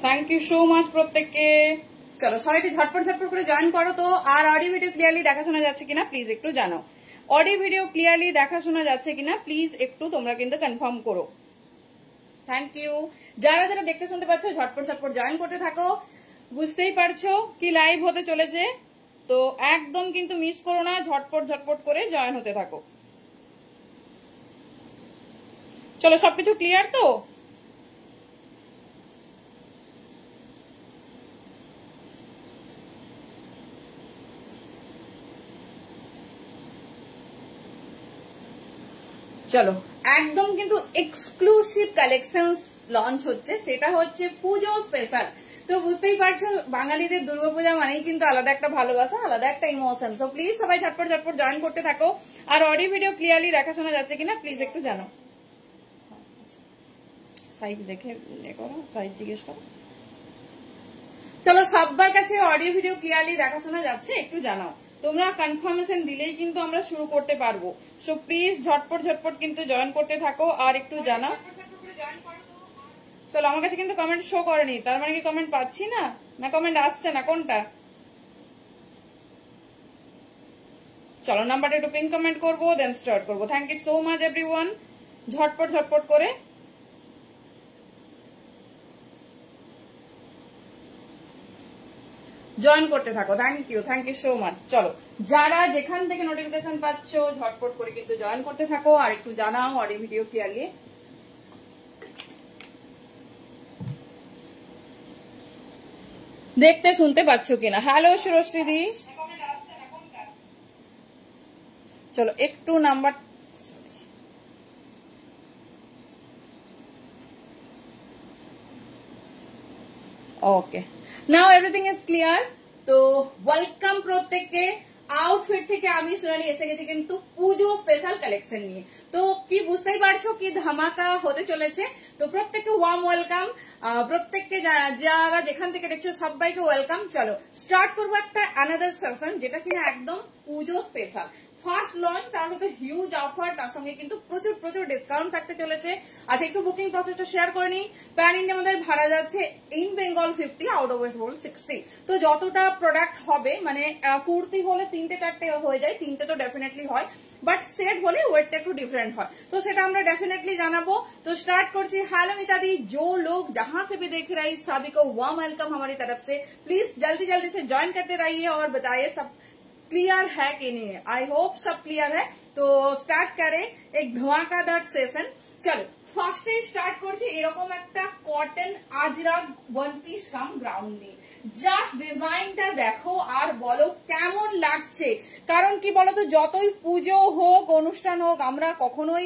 Thank you so much প্রত্যেককে। চলো সবাই ঝটপট ঝটপট করে জয়েন করো তো। আর অডিও ভিডিও ক্লিয়ারলি দেখা শোনা যাচ্ছে কিনা প্লিজ একটু জানাও। অডিও ভিডিও ক্লিয়ারলি দেখা শোনা যাচ্ছে কিনা প্লিজ একটু তোমরা কিন্তু কনফার্ম করো। Thank you. যারা যারা দেখতে শুনতে পাচ্ছ ঝটপট ঝটপট জয়েন করতে থাকো। বুঝতেই পারছো কি লাইভ হতে চলেছে, তো একদম কিন্তু মিস করো না, ঝটপট ঝটপট করে জয়েন হতে থাকো। চলো সবকিছু ক্লিয়ার তো? চলো একদম কিন্তু এক্সক্লুসিভ কালেকশনস লঞ্চ হচ্ছে, সেটা হচ্ছে পুজো স্পেশাল। তো বুঝতেই পারছো বাঙালিদের দুর্গাপূজা মানেই কিন্তু আলাদা একটা ভালোবাসা, আলাদা একটা ইমোশন। সো প্লিজ সবাই ঝটপট ঝটপট জয়েন করতে থাকো। আর অডিও ভিডিও ক্লিয়ারলি দেখা শোনা যাচ্ছে কিনা প্লিজ একটু জানো। সাইজ দেখে করো, সাইজ জিজ্ঞেস করো। চলো সবার কাছে অডিও ভিডিও ক্লিয়ারলি দেখা শোনা যাচ্ছে একটু জানাও। তোমরা কনফার্মেশন দিলেই কিন্তু আমরা শুরু করতে পারবো। সো প্লিজ ঝটপট ঝটপট কিন্তু জয়েন করতে থাকো আর একটু জানাও। চলো আমার কাছে কিন্তু কমেন্ট শো করেনি, তার মানে কি কমেন্ট পাচ্ছি না, না কমেন্ট আসছে না, কোনটা? চলো নাম্বারটা একটু পিন কমেন্ট করবো, দেন স্টার্ট করবো। Thank you so much everyone. ঝটপট ঝটপট করে জয়েন করতে থাকো। Thank you so much. চলো যারা যেখান থেকে নোটিফিকেশন পাচ্ছ ঝটপট করে কিন্তু জয়েন করতে থাকো আর একটু জানাও অডিও ভিডিও ক্লিয়ারলি দেখতে শুনতে পাচ্ছ কিনা। হ্যালো সুরশ্রী দি। চলো একটু number okay, now everything is clear. তো ওয়েলকাম প্রত্যেককে। আউটফিট থেকে আমি সোনালি এসে গেছি কিন্তু পুজো স্পেশাল কালেকশন নিয়ে। তো কি বুঝতেই পারছো কি ধামাকা হতে চলেছে। তো প্রত্যেককে ওয়ার্ম ওয়েলকাম, প্রত্যেককে যারা যেখান থেকে দেখছো সবাইকে ওয়েলকাম। চলো স্টার্ট করবো একটা অ্যানাদার সেশন যেটা কিনা একদম পুজো স্পেশাল ফার্স্ট লঞ্চ, তার মধ্যে হিউজ অফার, তার সঙ্গে কিন্তু প্রচুর প্রচুর ডিসকাউন্ট থাকতে চলেছে। আচ্ছা একটু বুকিং প্রসেসটা শেয়ার করে নিই। প্যান ইন্ডিয়া আমাদের ভাড়া যাচ্ছে in Bengal 50, out of West Bengal 60। তো যতটা প্রোডাক্ট হবে মানে কুর্তি হলে 3-4টে হয়ে যায়, 3টে তো ডেফিনেটলি হয়, বাট সেট হলে ওয়েটটা একটু ডিफरेंट হয়। তো সেটা আমরা डेफिनेटली জানাবো। তো স্টার্ट করছি। हेलो मिता दी, जो लोग जहां से भी देख रहे हैं सभी को वार्म वेलकम हमारी तरफ से। प्लीज जल्दी जल्दी से ज्वाइन करते रहिए और बताइए सब क्लियर है कि नहीं है। आई होप सब क्लियर है। तो स्टार्ट करें एक धमाकेदार सेशन। चलो ফার্স্টে স্টার্ট করছি এরকম একটা কটন আজরাক ওয়ান পিস কাম গ্রাউন্ড নিয়ে। জাস্ট ডিজাইনটা দেখো আর বলো কেমন লাগছে। কারণ কি বলতো যতই পুজো হোক অনুষ্ঠান হোক আমরা কখনোই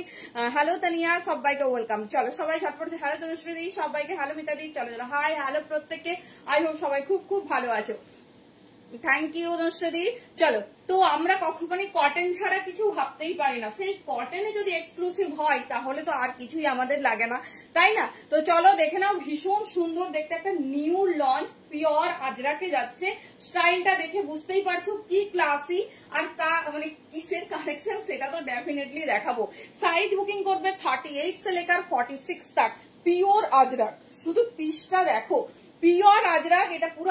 হ্যালো তানিয়া সবাইকে ওয়েলকাম। চলো সবাই ঝটপট হ্যালো তনুশ্রী দি, সবাইকে হ্যালো মিতা দি। চলো চলো হাই হ্যালো প্রত্যেককে। আই হোপ সবাই খুব খুব ভালো আছো। Thank you Tanushree. চলো তো আমরা কখনো কটন ছাড়া কিছু ভাবতেই পারি না, সেই কটনে যদি এক্সক্লুসিভ হয় তাহলে তো আর কিছুই আমাদের লাগে না, তাই না? তো চলো দেখে নাও, ভীষণ সুন্দর দেখতে একটা নিউ লঞ্চ পিওর আজরাকে যাচ্ছে। স্টাইলটা দেখে বুঝতেই পারছো কি ক্লাসি আর মানে কিসের কালেকশন সেটা তো ডেফিনেটলি দেখাবো। সাইজ বুকিং করবে 38 से लेकर 46 तक। পিওর আজরাক, শুধু পিসটা দেখো, পিওর আজরাক। এটা পুরো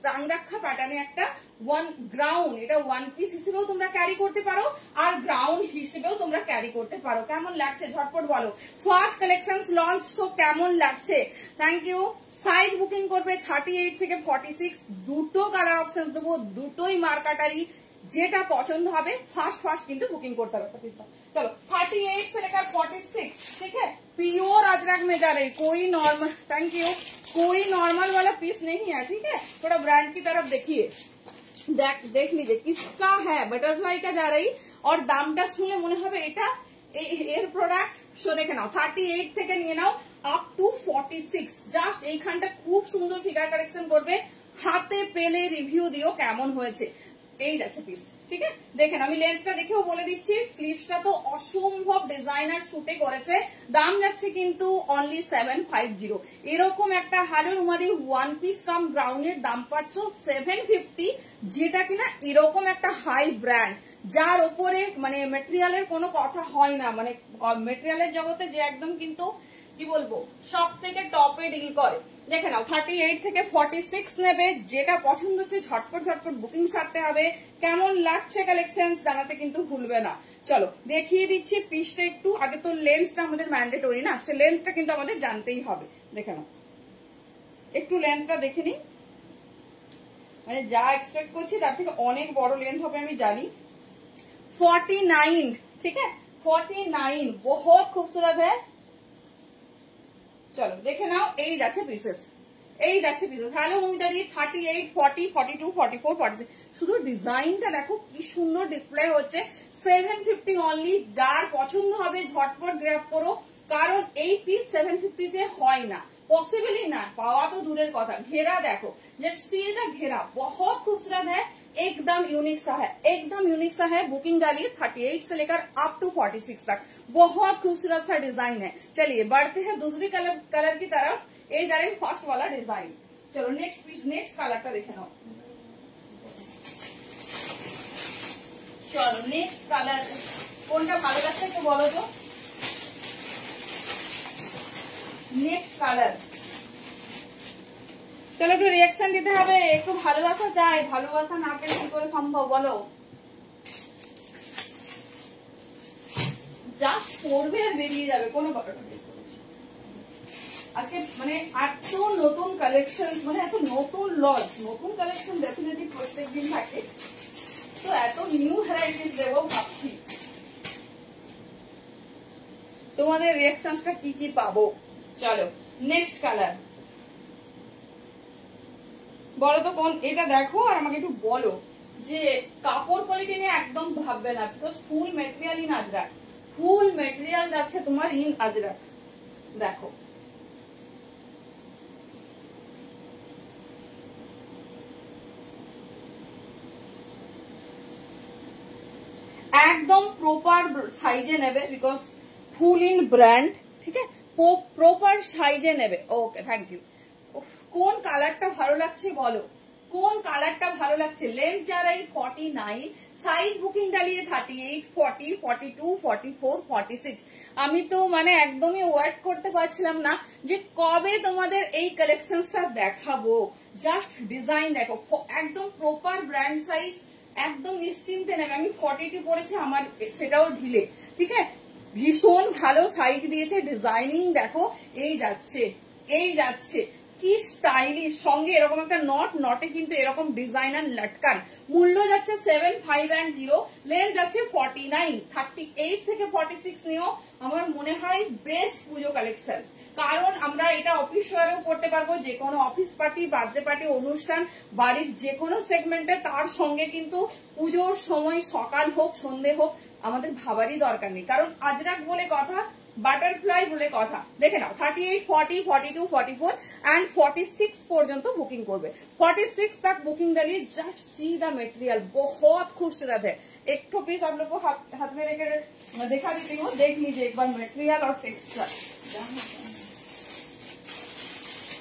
রাংরাক্ষা প্যাটার্নে একটা ওয়ান গ্রাউন্ড, এটা ওয়ান পিস হিসেবেও তোমরা ক্যারি করতে পারো আর গ্রাউন্ড হিসেবেও তোমরা ক্যারি করতে পারো। কেমন লাগছে ঝটপট বলো। ফার্স্ট কালেকশন লঞ্চ, সো কেমন লাগছে? Thank you. সাইজ বুকিং করবে 38 থেকে 46। দুটো কালার অপশন দেবো, দুটোই মার্কাটারি, যেটা পছন্দ হবে ফার্স্ট ফার্স্ট কিন্তু बुकिंग करते হবে। चलो 38 से लेकर 46, ठीक है। प्योर अजरक में जा रही, कोई नॉर्मल, थैंक यू, कोई नॉर्मल वाला पीस नहीं है, ठीक है। थोड़ा ब्रांड की तरफ देखिए, देख लीजिए किसका है, बटरफ्लाई का जा रही। और दामটা শুনলে মনে হবে এটা এর প্রোডাক্ট। সো দেখে নাও 38 থেকে নিয়ে নাও আপ টু 46। জাস্ট এইখানটা খুব সুন্দর ফিগার কালেকশন করবে, হাতে পেলে রিভিউ দিও কেমন হয়েছে। এই যাচ্ছে পিস, ঠিক আছে। দেখেন আমি লেন্থটা দেখেও বলে দিচ্ছি, স্লিভসটা তো অসম্ভব ডিজাইনার শুটে করেছে। দাম যাচ্ছে কিন্তু অনলি 750। এরকম একটা হ্যালো রুমালি ওয়ান পিস কাম গ্রাউন্ডের দাম পাচ্ছ 750, যেটা কিনা এরকম একটা হাই ব্র্যান্ড যার উপরে মানে মেটেরিয়ালের কোনো কথা হয় না। মানে মেটেরিয়ালের জগতে যে একদম কিন্তু কি বলবো সব থেকে টপে ডিল করে। দেখে নাও 38 থেকে 46 নেবে, যেটা পছন্দ হচ্ছে ঝটপট ঝটপট বুকিং সারতে হবে। কেমন লাগছে কালেকশন জানাতে কিন্তু ভুলবে না। চলো দেখিয়ে দিচ্ছি পিসটা একটু। আগে তো লেন্থটা আমাদের ম্যান্ডেটরি না, সে লেন্থটা কিন্তু আমাদের জানতেই হবে। দেখে নাও একটু লেন্থটা দেখে নিই, মানে যা এক্সপেক্ট করছি তার থেকে অনেক বড় লেন্থ হবে আমি জানি। 49, ठीक है 49 बहुत खूबसूरत है। চলো দেখে নাও এই যাচ্ছে পিসেস, এই যাচ্ছে পিসেস। হ্যালো মমিতাদি 38, 40, 42, 44, 46 শুধু ডিজাইনটা দেখো কি সুন্দর ডিসপ্লে হচ্ছে। 750 অনলি, যার পছন্দ হবে ঝটপট গ্র্যাব করো, কারণ এই পিস 750 তে হয় না, पॉसिबल ही ना, पावा तो दूर কথা। घेरा देखो, जस्ट सी द घेरा बहुत खूबसूरत है, एकदम यूनिक सा है, एकदम यूनिक सा है। बुकिंग डालिए 38 से लेकर अप टू 46 तक, बहुत खूबसूरत सा डिजाइन है। चलिए बढ़ते हैं दूसरी कलर की तरफ। ये जा रहे फर्स्ट वाला डिजाइन। चलो नेक्स्ट पीस, नेक्स्ट कलर का देखे नाओ। चलो नेक्स्ट कलर কোনটা ভালো লাগছে একটু বলো তো। নেক্সট কালার, চলো একটু রিয়াকশন দিতে হবে, একটু ভালোবাসা চাই, ভালোবাসা না পেলে কি করে সম্ভব বলো। জাস্ট পড়বে আর বেরিয়ে যাবে, কোনো ব্যাপারটা নেই। আজকে মানে এত নতুন কালেকশন, মানে এত নতুন লঞ্চ, নতুন কালেকশন ডেফিনেটলি প্রত্যেকদিন থাকে, তো এত নিউ ভ্যারাইটিস দেবো ভাবছি। তোমাদের রিয়াকশনটা কি কি পাবো। চলো নেক্সট কালার বলো তো কোন, এটা দেখো আর আমাকে একটু বলো যে কাপড় কোয়ালিটি নিয়ে একদম ভাববে না, because full material in Ajrak, full material যাচ্ছে তোমার ইন আজরাক। দেখো একদম প্রপার সাইজে নেবে, বিকজ ফুল ইন ব্র্যান্ড, ঠিক আছে প্রপার সাইজে নেবে। Okay thank you. কোন কালারটা ভালো লাগছে বলো, কোন কালারটা ভালো লাগছে। লেন্থ যা रही 49, সাইজ বুকিং ডালিয়ে 38, 40, 42, 44, 46। আমি তো মানে একদমই ওয়েট করতে পারছিলাম না যে কবে তোমাদের এই কালেকশনটা দেখাবো। জাস্ট ডিজাইন দেখো, একদম প্রপার ব্র্যান্ড সাইজ, একদম নিশ্চিন্তে নেবে। আমি 42 পরেছি, আমার সেটাও ঢিলে, ঠিক আছে ভীষণ ভালো সাইজ দিয়েছে। ডিজাইনিং দেখো, এই যাচ্ছে, এই যাচ্ছে কি স্টাইলিশ, সঙ্গে এরকম একটা নট, নটে কিন্তু এরকম ডিজাইনার লটকান। মূল্য যাচ্ছে 7510, লেন্থ যাচ্ছে 49। 38 থেকে 46 নিয়েও আমার মনে হয় বেস্ট পুজো কালেকশন, কারণ আমরা এটা অফিস ওয়ারেও পড়তে পারবো, যে কোনো অফিস পার্টি, বার্থডে পার্টি, অনুষ্ঠান, বাড়ির যে কোনো সেগমেন্টে। তার সঙ্গে কিন্তু পুজোর সময় সকাল হোক সন্ধে হোক আমাদের ভাবারই দরকার নেই, কারণ আজরাক বলে কথা, বাটারফ্লাই বলে কথা। দেখে নাও 38, 40, 42, 44 एंड 46 পর্যন্ত বুকিং করবে। 46 तक बुकिंग डालिए। जस्ट सी द मटेरियल, बहुत खूबसूरत है। एक तो पीस आप लोग को हाथ में लेकर दिखा देती हूँ, देख लीजिए एक बार मटेरियल और टेक्सचर।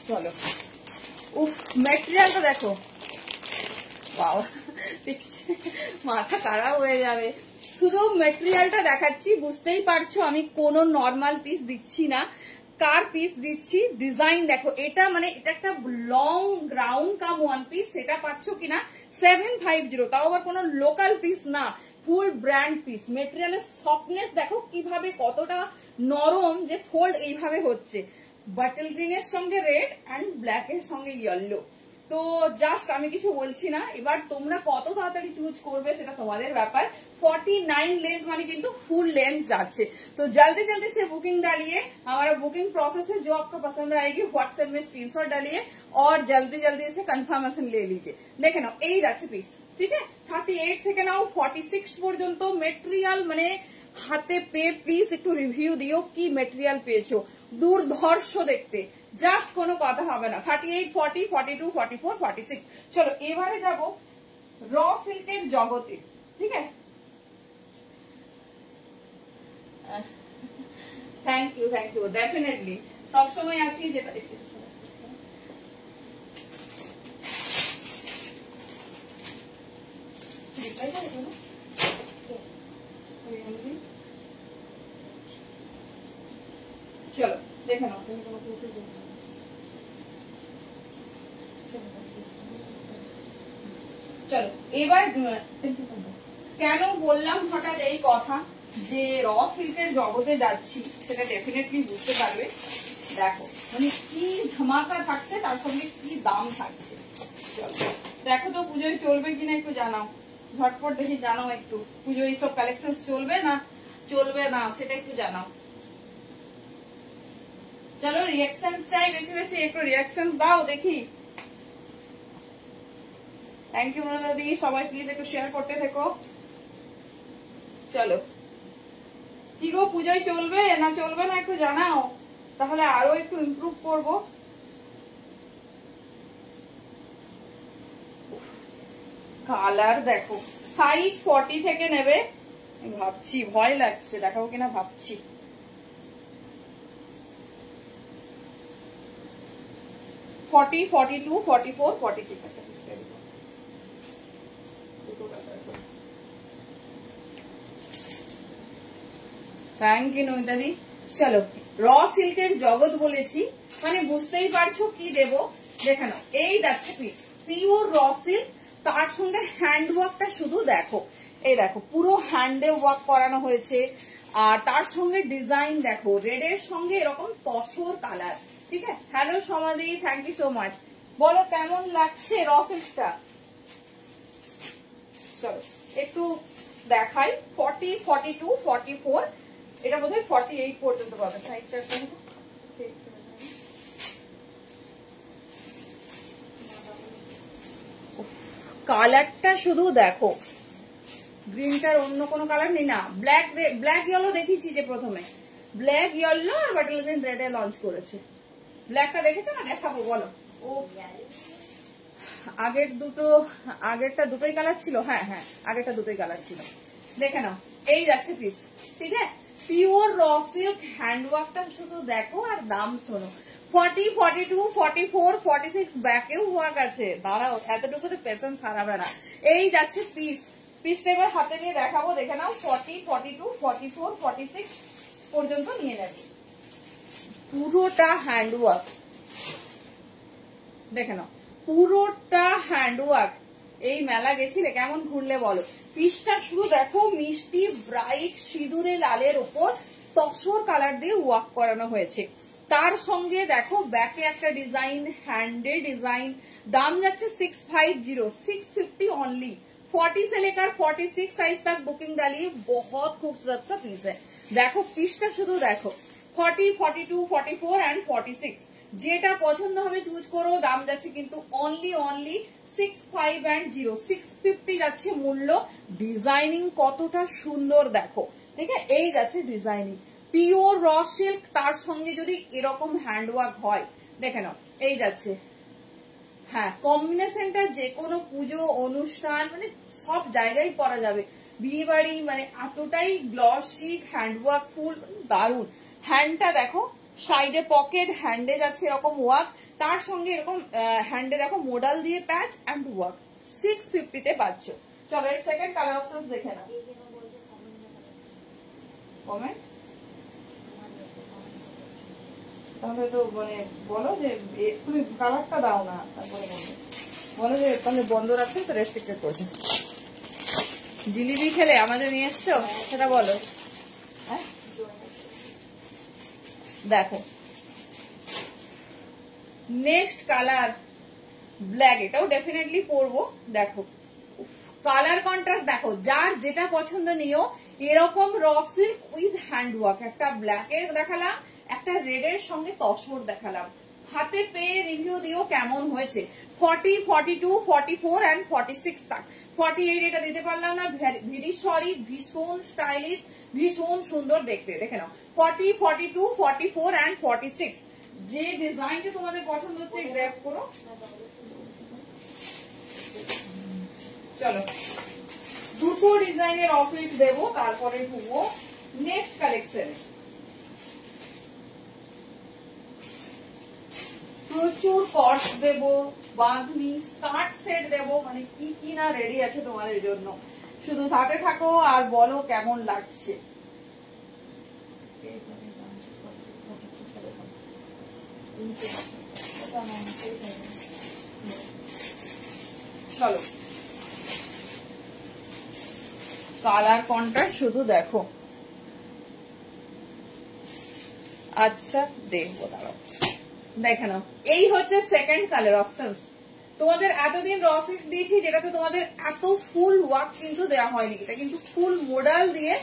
चलो उफ मटेरियल तो देखो, वाओ মাথা খারাপ হয়ে যাবে। শুধু মেটেরিয়ালটা দেখাচ্ছি, বুঝতেই পারছো আমি কোনো নর্মাল পিস দিচ্ছি না, কার পিস দিচ্ছি। ডিজাইন দেখো, এটা মানে এটা একটা লং গ্রাউন্ড কাম ওয়ান পিস, সেটা পাচ্ছ কিনা 750, তাও আবার কোনো লোকাল পিস না, ফুল ব্র্যান্ড পিস। মেটেরিয়ালের সফটনেস দেখো কিভাবে, কতটা নরম, যে ফোল্ড এইভাবে হচ্ছে। বাটল গ্রিনের সঙ্গে রেড অ্যান্ড ব্ল্যাক এর সঙ্গে ইয়েলো। তো জাস্ট আমি কিছু বলছি না, এবার তোমরা কত তাড়াতাড়ি চুজ করবে সেটা তোমাদের ব্যাপার। 49 लेंथ माने किंतु फुल लेंथ जाच्छे, तो जल्दी जल्दी से बुकिंग डालिए। हमारा बुकिंग प्रोसेस है, जो आपको पसंद आएगी व्हाट्सएप में स्क्रीनशॉट डालिए और जल्दी जल्दी से कंफर्मेशन ले लीजिए। देखे नाओ এই যাচ্ছে পিস, ঠিক আছে 38 থেকে নাও 46 পর্যন্ত মেটেরিয়াল, মানে হাতে পেয়ে প্লিজ একটু রিভিউ দিও কি মেটেরিয়াল পেয়েছো, দুর্ধর্ষ দেখতে, জাস্ট কোনো কথা হবে না। 38, 40, 42, 44, 46। চলো এবারে যাব র সিল্কের জগতে, ঠিক আছে। থ্যাংক ইউ ডেফিনেটলি সবসময় আছি। যেটা চলো দেখে নাও। চলো এবার কেন বললাম হঠাৎ এই কথা যে র সিল্কের জগতে যাচ্ছি, সেটা ডেফিনেটলি বুঝতে পারবে। দেখো মানে কি ধামাকা থাকছে, তার সঙ্গে কি দাম থাকছে। চলো দেখো তো পুজোয় চলবে কিনা একটু জানাও, ঝটপট দেখি জানাও একটু, পুজোয় এইসব কালেকশন চলবে না চলবে না সেটা একটু জানাও। চলো রিয়াকশন চাই বেশি বেশি, একটু রিয়াকশন দাও দেখি। থ্যাংক ইউ মনোদি, সবাই প্লিজ একটু শেয়ার করতে থেকো। চলো কি গো পুজোয় চলবে না চলবে না একটু জানাও, তাহলে আরো একটু ইমপ্রুভ করব। কালার দেখো, সাইজ 40 থেকে নেবে ভাবছি, ভয় লাগছে দেখাবো কিনা ভাবছি। ফর্টি 42 44 46 একটা পিস দেবো। থ্যাংক ইউ নৈতাদি। চলো র সিল্কের জগৎ বলেছি মানে বুঝতেই পারছো কি দেব। দেখে নাও এই যাচ্ছে পিস, পিওর র সিল্ক, তার সঙ্গে হ্যান্ড ওয়ার্কটা শুধু দেখো। এই দেখো পুরো হ্যান্ডে ওয়ার্ক করানো হয়েছে, আর তার সঙ্গে ডিজাইন দেখো, রেড এর সঙ্গে এরকম তসর কালার। ঠিক আছে, হ্যালো সমাধি, থ্যাংক ইউ সো মাচ। বলো কেমন লাগছে র সিল্কটা। চলো একটু দেখাই। 40 42 44, এটা বোধহয় 48 পর্যন্ত পাবে। সাইডটা কালারটা শুধু দেখো, গ্রিনটার অন্য কোনো কালার নেই না। ব্ল্যাক ইয়েলো দেখিয়েছি যে প্রথমে, ব্ল্যাক ইয়েলো আর বাটল গ্রিন রেডে লঞ্চ করেছে। ব্ল্যাকটা দেখেছো না, দেখাবো বলো। ও আগেরটা দুটোই কালার ছিল। হ্যাঁ হ্যাঁ আগেরটা দুটোই কালার ছিল। দেখে নাও এই যাচ্ছে পিস। ঠিক আছে, পিওর র সিল্ক, হ্যান্ডওয়ার্কটা শুধু দেখো আর দাম শোনো। 40 42 44 46 ব্যাকেও ওয়ার্ক আছে। দাঁড়াও এতটুকু তো পেশেন্স হারাবে না। এই যাচ্ছে পিস, পিসটা এবার হাতে নিয়ে দেখাবো। দেখে নাও 40 42 44 46 পর্যন্ত নিয়ে নেবে। পুরোটা হ্যান্ডওয়ার্ক দেখে নাও, পুরোটা হ্যান্ডওয়ার্ক। এই মেলা গেছিলে কেমন ঘুরলে বলো। পিসটা শুধু দেখো, মিষ্টি ব্রাইট সিঁদুরে লালের ওপর তসর কালার দিয়ে ওয়ার্ক করানো হয়েছে। তার সঙ্গে দেখো ব্যাকে একটা ডিজাইন, হ্যান্ডে ডিজাইন। दाम যাচ্ছে 650 650 ओनली। 40 से लेकर 46 साइज तक बुकिंग डालिए। बहुत खूबसूरत सा पीस है। देखो पीसটা শুধু দেখো, 40 42 44 एंड 46 যেটা পছন্দ হবে চুজ করো। দাম যাচ্ছে কিন্তু অনলি 65 650 যাচ্ছে মূল্য। ডিজাইনিং কতটা সুন্দর দেখো। ঠিক আছে, এই যাচ্ছে ডিজাইনিং, পিওর র সিল্ক, তার সঙ্গে যদি এরকম হ্যান্ডওয়ার্ক হয় দেখে নাও। এই যাচ্ছে, হ্যাঁ কম্বিনেশনটা যে কোনো পুজো অনুষ্ঠান মানে সব জায়গায় পরা যাবে। বিয়ে বাড়ি মানে এতটাই গ্লসি হ্যান্ডওয়ার্ক ফুল, দারুন। হ্যান্ডটা দেখো, সাইডে পকেট, হ্যান্ডে যাচ্ছে এরকম ওয়ার্ক, তার সঙ্গে এরকম হ্যান্ডে দেখো মোডাল দিয়ে প্যাচ অ্যান্ড ওয়ার্ক। 650 তে পাচ্ছ। চলো এর সেকেন্ড কালার অপশন দেখে নাও। কমেন্ট তাহলে তো মানে বলো যে তুমি কালারটা দাও না, তারপরে বলো যে তাহলে বন্ধ রাখছে তো রেস্ট্রিক্টেড করছে। জিলিপি খেলে আমাদের নিয়ে এসছো সেটা বলো। হ্যাঁ দেখো নেক্সট কালার ব্ল্যাক, এটাও ডেফিনেটলি পরবো। দেখো কালার কন্ট্রাস্ট দেখো, যার যেটা পছন্দ নিও। এরকম র সিল্ক উইথ হ্যান্ডওয়ার্ক, একটা ব্ল্যাকের দেখালাম, একটা রেডের সঙ্গে তসর দেখালাম। হাতে পেয়ে রিভিউ দিও কেমন হয়েছে। 40 42 44 এন্ড 46 तक। 48 এটা দিতে পারলাম না, ভেরি সরি। ভীষণ স্টাইলিশ, ভীষণ সুন্দর দেখতে। দেখে নাও 40 42 44 এন্ড 46। যে ডিজাইনটা তোমাদের পছন্দ হচ্ছে গ্র্যাব করো। চলো দুটো ডিজাইনের অফিস দেবো, তারপরে ঢুকবো নেক্সট কালেকশনে। প্রচুর কর্স দেবো, বাঁধনি, স্কার্ট সেট দেবো, মানে কি কি না রেডি আছে তোমাদের জন্য। শুধু সাথে থাকো আর বলো কেমন লাগছে। চলো কালার কন্ট্রাস্ট শুধু দেখো। আচ্ছা দেখবো, দাঁড়াও দেখে নাও। এই হচ্ছে সেকেন্ড কালার অপশন। তোমাদের এতদিন র সিল্ক দিয়েছি যেটাতে তোমাদের এত ফুল ওয়ার্ক কিন্তু দেওয়া হয়নি। এটা কিন্তু ফুল মোডাল দিয়ে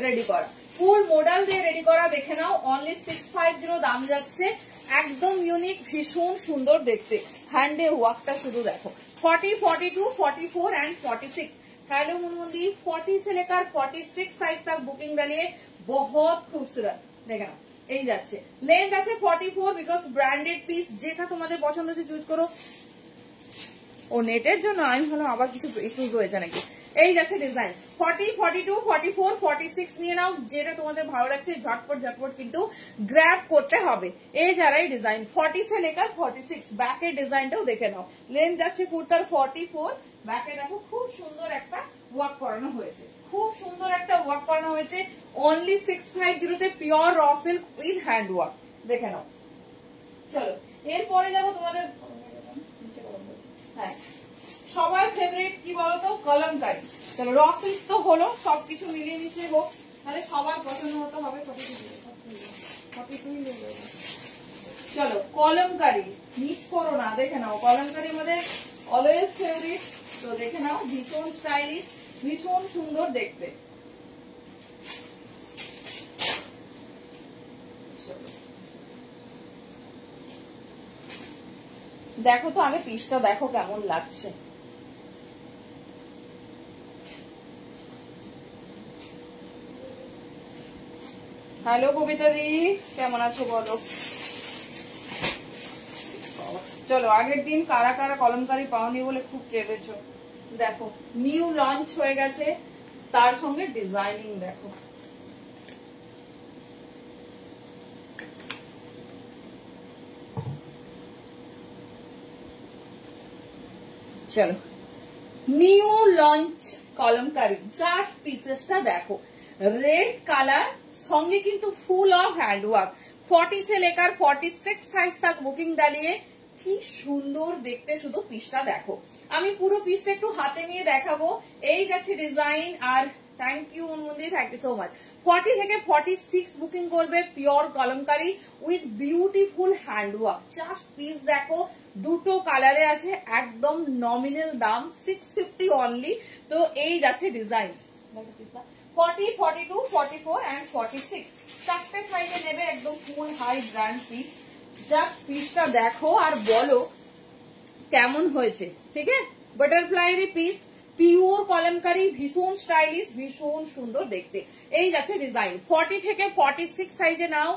রেডি করা, ফুল মোডাল দিয়ে রেডি করা। দেখে নাও অনলি 650 দাম যাচ্ছে। একদম ইউনিক, ভীষণ সুন্দর দেখতে। হ্যান্ডে ওয়ার্কটা শুধু দেখো। 40, 42, 44 एंड 46। हेलो मुनमुंदी, 40 से लेकर 46 साइज तक बुकिंग डालिए। बहुत खूबसूरत দেখে নাও। এই যাচ্ছে লেন্থ আছে 44 বিকজ ব্র্যান্ডেড পিস। যেটা তোমাদের পছন্দ হচ্ছে চুজ করো। ও নেটের জন্য আমি ভাবলাম আবার কিছু ইস্যুজ হয়েছে নাকি। এই যাচ্ছে ডিজাইন 40, 42, 44, 46 নিয়ে নাও। যেটা তোমাদের ভালো লাগছে ঝটপট ঝটপট কিন্তু গ্র্যাব করতে হবে। এই যারাই ডিজাইন 40 से लेकर 46। ব্যাকের ডিজাইনটাও দেখে নাও। লেন্থ যাচ্ছে কুর্তার 44। ব্যাকে দেখো খুব সুন্দর একটা ওয়ার্ক করানো হয়েছে, খুব সুন্দর একটা ওয়ার্ক করানো হয়েছে। অনলি 650 তে pure raw silk with hand work. দেখে নাও। চলো এরপরে যাবো তোমাদের হ্যাঁ সবার ফেভারিট কি বলতো, কলমকারি। চলো র সিল্ক তো হলো, সবকিছু মিলিয়ে মিশিয়ে হোক, তাহলে সবার পছন্দ হতে হবে। চলো কলমকারি মিস করো না। দেখে নাও কলমকারি আমাদের অলওয়েজ ফেভারিট। তো দেখে নাও ভীষণ স্টাইলিশ, ভীষণ সুন্দর দেখতে। দেখো তো আগে পিসটা দেখো কেমন লাগছে। হ্যালো কবিতা দি, কেমন আছো বলো। চলো আগের দিন কারা কারা কলমকারি পাওনি বলে খুব কেঁদেছো। দেখো নিউ লঞ্চ হয়ে গেছে, তার সঙ্গে ডিজাইনিং দেখো। চলো নিউ লঞ্চ কলমকারি, জাস্ট পিসেসটা দেখো। रेड कलर संगे किंतु फुल ऑफ हैंडवर्क। 40 से लेकर 46 साइज तक बुकिंग डालिए। কি সুন্দর দেখতে, শুধু পিসটা দেখো। আমি পুরো পিসটা একটু হাতে নিয়ে দেখাবো। এই যাচ্ছে ডিজাইন। আর থ্যাংক ইউ মুনমুন্দি, থ্যাংক ইউ সো মাচ। 40 থেকে 46 বুকিং করবে pure Kalamkari with beautiful handwork. Just piece দেখো, দুটো কালারে আছে, একদম নমিনাল দাম 650 অনলি। তো এই যাচ্ছে ডিজাইন 40, 42, 44 एंड 46 চারটে সাইজে নেবে। একদম ফুল হাই ব্র্যান্ড পিস। জাস্ট পিসটা দেখো আর বলো কেমন হয়েছে। ঠিক আছে, বাটারফ্লাইয়ের পিস, পিওর কলমকারি, ভীষণ স্টাইলিশ, ভীষণ সুন্দর দেখতে। এই যাচ্ছে ডিজাইন 40 থেকে 46 সাইজে নাও।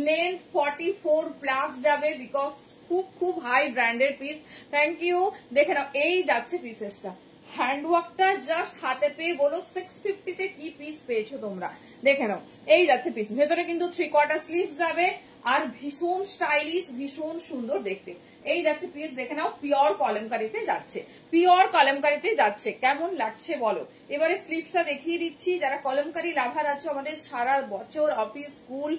লেন্থ 44 প্লাস যাবে বিকজ খুব খুব high branded piece. Thank you. দেখে নাও এই যাচ্ছে পিসেসটা। হ্যান্ডওয়ার্কটা জাস্ট হাতে পেয়ে বলো 650 তে কি পিস পেয়েছো তোমরা। দেখে নাও এই যাচ্ছে পিস। ভেতরে কিন্তু 3/4 স্লিভস যাবে আর ভীষণ স্টাইলিশ, ভীষণ সুন্দর দেখতে। এই যাচ্ছে পিস। দেখে নাও পিওর কলমকারিতে যাচ্ছে, পিওর কলমকারিতে যাচ্ছে। কেমন লাগছে বলো। এবারে স্লিভসটা দেখিয়ে দিচ্ছি। যারা কলমকারি লাভার আছো, আমাদের সারা বছর অফিস স্কুল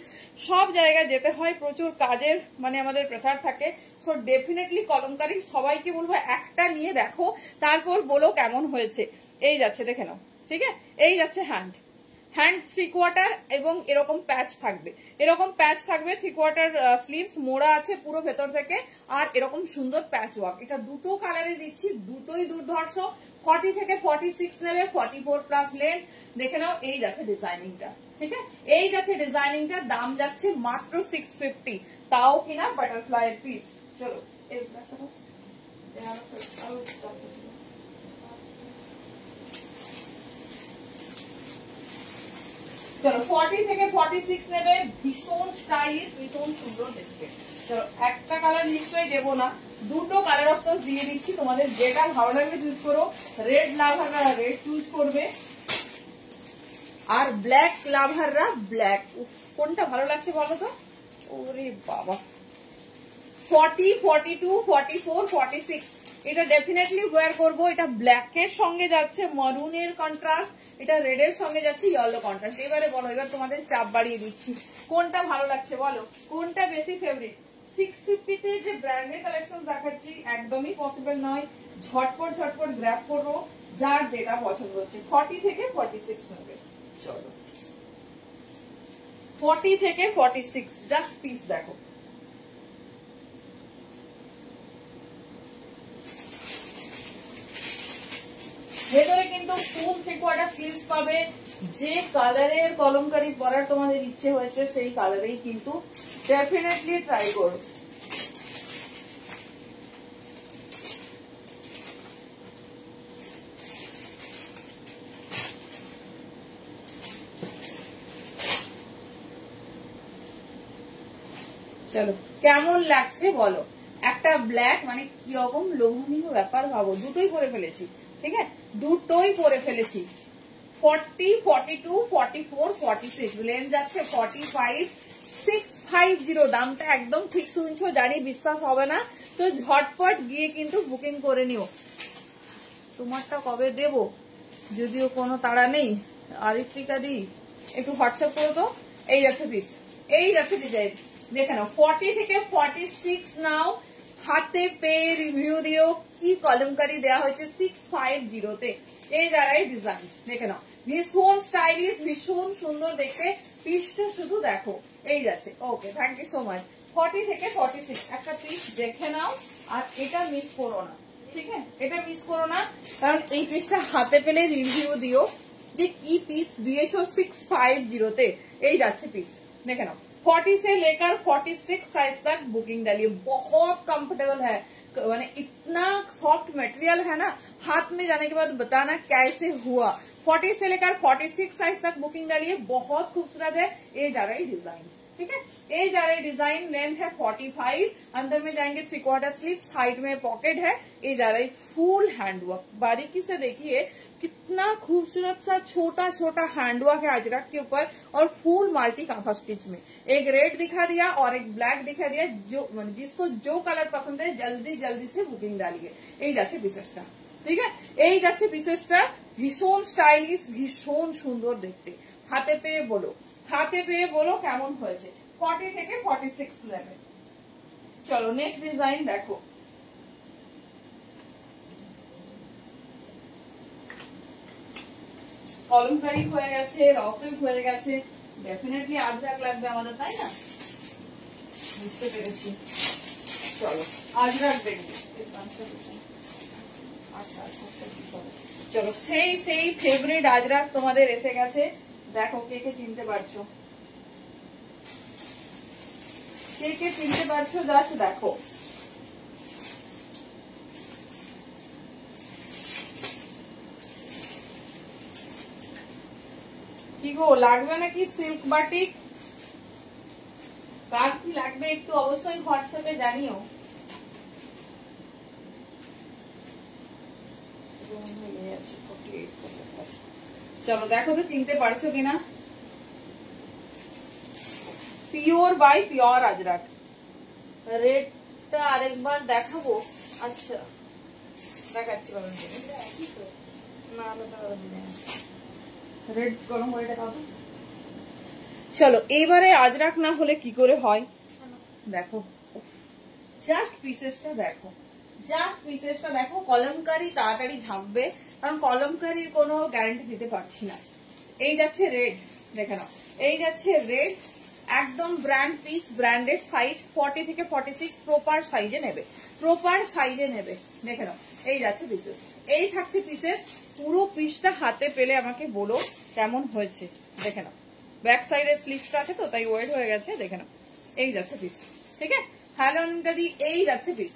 সব জায়গায় যেতে হয়, প্রচুর কাজের মানে আমাদের প্রেসার থাকে। সো ডেফিনেটলি কলমকারি সবাইকে বলবো একটা নিয়ে দেখো, তারপর বলো কেমন হয়েছে। এই যাচ্ছে দেখে নাও। ঠিক আছে, এই যাচ্ছে হ্যান্ড 3/4 এবং এরকম প্যাচ থাকবে, এরকম প্যাচ থাকবে। 3/4 স্লিভস মোড়া আছে পুরো ভেতর থেকে, আর এরকম সুন্দর প্যাচ ওয়ার্ক। এটা দুটো কালারে দিচ্ছি, দুটোই দুর্ধর্ষ। 40 থেকে 46 নেবে, 44 প্লাস লেন্থ। দেখে নাও এই যাচ্ছে ডিজাইনিংটা। ঠিক আছে, এই যাচ্ছে ডিজাইনিংটা। দাম যাচ্ছে মাত্র 650, তাও কিনা বাটারফ্লাই পিস। চলো চলো 40 থেকে 46 নেবে, ভীষণ স্টাইলিশ, ভীষণ সুন্দর দেখতে। চলো একটা কালার নিশ্চয়ই দেবো না, দুটো কালার অপশন দিয়ে দিচ্ছি। তোমাদের যেটা ভালো লাগবে চুজ করো। রেড লাভাররা রেড চুজ করবে, আর ব্ল্যাক লাভাররা ব্ল্যাক। কোনটা ভালো লাগছে বলো তো। ওরে বাবা 40, 42, 44, 46 এটা ডেফিনেটলি ওয়্যার করবো। এটা ব্ল্যাকের সঙ্গে যাচ্ছে মারুনের কন্ট্রাস্ট, এটা রেডের সঙ্গে যাচ্ছে ইয়েলো কন্ট্রাস্ট। এবারে বলো, এবার তোমাদের চাপ বাড়িয়ে দিচ্ছি, কোনটা ভালো লাগছে বলো, কোনটা বেশি ফেভারিট। 650 তে যে ব্র্যান্ডের কালেকশন দেখাচ্ছি একদমই পসিবল নয়। ঝটপট ঝটপট গ্র্যাব করো যার যেটা পছন্দ হচ্ছে। 40 থেকে 46 নেবে। চলো 40 থেকে 46 জাস্ট পিস দেখো। ভেতরে কিন্তু ফুল 3/4 স্লিভস পাবে। যে কালারের কলমকারি পরার তোমাদের ইচ্ছে হয়েছে সেই কালারেই কিন্তু ডেফিনেটলি ট্রাই করো। চলো কেমন লাগছে বলো। একটা ব্ল্যাক মানে কি রকম লোভনীয় ব্যাপার ভাবো, দুটোই পরে ফেলেছি। ঠিক আছে, দুটোই পরে ফেলেছি। 40, 42, 44, 46 লেন্থ যাচ্ছে 45, 650। দামটা একদম ঠিক শুনছো, জানি বিশ্বাস হবে না, তো ঝটপট গিয়ে কিন্তু বুকিং করে নিও। তোমারটা কবে দেব যদিও কোনো তাড়া নেই। আরিত্রিকা দি একটু হোয়াটসঅ্যাপ করো তো। এই যাচ্ছে পিস, এই যাচ্ছে ডিজাইন দেখে নাও। 40 থেকে 46 নাও, হাতে পেয়ে রিভিউ দিও কি কলমকারি দেওয়া হয়েছে 650 তে। এই যারাই ডিজাইন দেখে নাও, ভীষণ স্টাইলিশ, ভীষণ সুন্দর দেখতে। পিসটা শুধু দেখো, এই যাচ্ছে। ওকে, থ্যাংক ইউ সো মাচ। 40 থেকে 46 একটা পিস দেখে নাও, আর এটা মিস করো না। ঠিক আছে, এটা মিস করো না, কারণ এই পিসটা হাতে পেলে রিভিউ দিও যে কি পিস দিয়েছো 650 তে। এই যাচ্ছে পিস देखे ना 40 से लेकर 46 साइज तक बुकिंग डालिए, बहुत कंफर्टेबल है, मैंने इतना सॉफ्ट मटेरियल है ना, हाथ में जाने के बाद बताना कैसे हुआ। 40 से लेकर 46 साइज तक बुकिंग डालिए, बहुत खूबसूरत है। ये जा रहा है डिजाइन, ठीक है, ये जा रहा है डिजाइन। लेंथ है 45, अंदर में जाएंगे 3/4 स्लीव, साइड में पॉकेट है। ये जा रहा है फुल हैंडवर्क, बारीकी से देखिए कितना खूबसूरत सा छोटा छोटा हैंडवर्क है अजरक के ऊपर, और फुल मल्टी कांफा स्टिच में। एक रेड दिखा दिया और एक ब्लैक दिखा दिया, जो जिसको जो कलर पसंद है जल्दी जल्दी से बुकिंग डालिए। এই যাচ্ছে পিসেসটা, ঠিক আছে, এই যাচ্ছে পিসেসটা। ভীষণ স্টাইলিশ, ভীষণ সুন্দর দেখতে। হাতে পেয়ে বলো, হাতে পেয়ে বলো কেমন হয়েছে। 40 থেকে 46 নেবে। চলো নেক্সট ডিজাইন দেখো। কলমকারি হয়ে গেছে, রফেল হয়ে গেছে, ডেফিনেটলি আজরাক লাগবে আমাদের, তাই না? বুঝতে পেরেছি। চলো আজরাক দেখবো। চলো সেই সেই ফেভারিট আজরাক তোমাদের এসে গেছে। দেখো কে কে চিনতে পারছো, কে কে চিনতে পারছো, জাস্ট দেখো। কি গো লাগবে নাকি সিল্ক বাটিক? কার কি লাগবে একটু অবশ্যই হোয়াটসঅ্যাপে জানিও। চলো দেখো তো চিনতে পারছো কিনা। Pure by pure Ajrak. রেটটা আরেকবার দেখাবো। আচ্ছা দেখাচ্ছি, রেড গরম করে দেখাবো। চলো এবারে আজরাক না হলে কি করে হয় দেখো, জাস্ট পিসেসটা দেখো, জাস্ট পিসেসটা দেখো। কলমকারি তাড়াতাড়ি ঝাঁকবে, কারণ কলমকারির কোনো গ্যারান্টি দিতে পারছি না। এই যাচ্ছে রেড, দেখে নাও, এই যাচ্ছে রেড, একদম ব্র্যান্ড পিস, ব্র্যান্ডেড সাইজ। 40 থেকে 46 প্রপার সাইজে নেবে, প্রপার সাইজে নেবে। দেখে নাও এই যাচ্ছে পিসেস, এই থাকছে পিসেস। পুরো পিসটা হাতে পেলে আমাকে বলো কেমন হয়েছে। দেখে নাও ব্যাক সাইডে স্লিভসটা আছে তো তাই ওয়েট হয়ে গেছে। দেখে নাও এই যাচ্ছে পিস, ঠিক আছে। হ্যালো অনিতাদি, এই যাচ্ছে পিস,